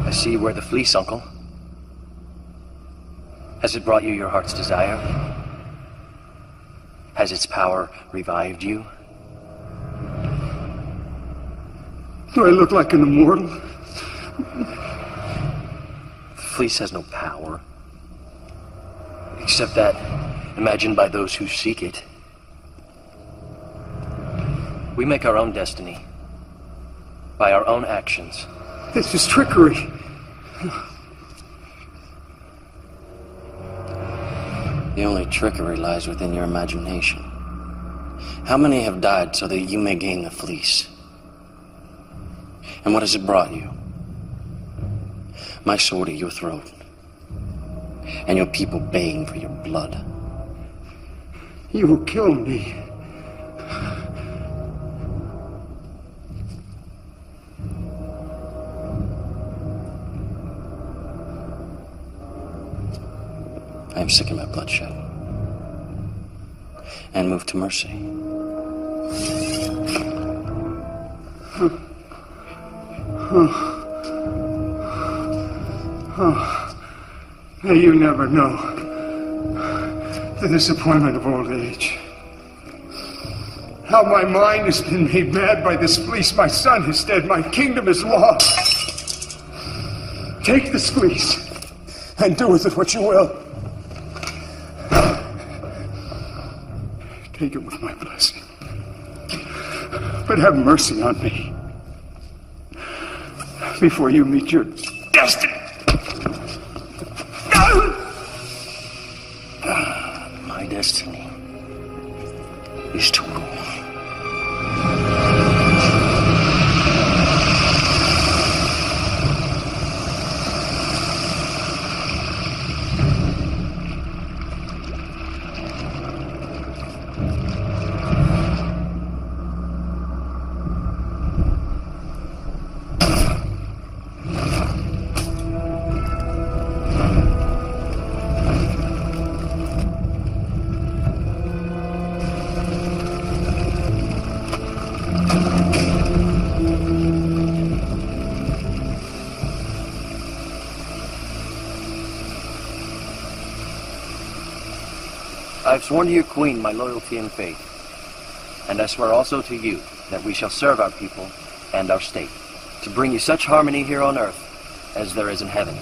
S5: I see you wear the fleece, Uncle. Has it brought you your heart's desire? Has its power revived you?
S11: Do I look like an immortal?
S5: The fleece has no power. Except that imagined by those who seek it. We make our own destiny. By our own actions.
S11: This is trickery.
S5: The only trickery lies within your imagination. How many have died so that you may gain the fleece? And what has it brought you? My sword at your throat. And your people baying for your blood.
S11: You will kill me.
S5: I am sick of my bloodshed. And move to mercy.
S11: May you never know the disappointment of old age. How my mind has been made mad by this fleece. My son is dead. My kingdom is lost. Take this fleece and do with it what you will. Take it with my blessing. But have mercy on me before you meet your destiny.
S5: My destiny is to rule. I've sworn to your queen my loyalty and faith, and I swear also to you that we shall serve our people and our state, to bring you such harmony here on earth as there is in heaven.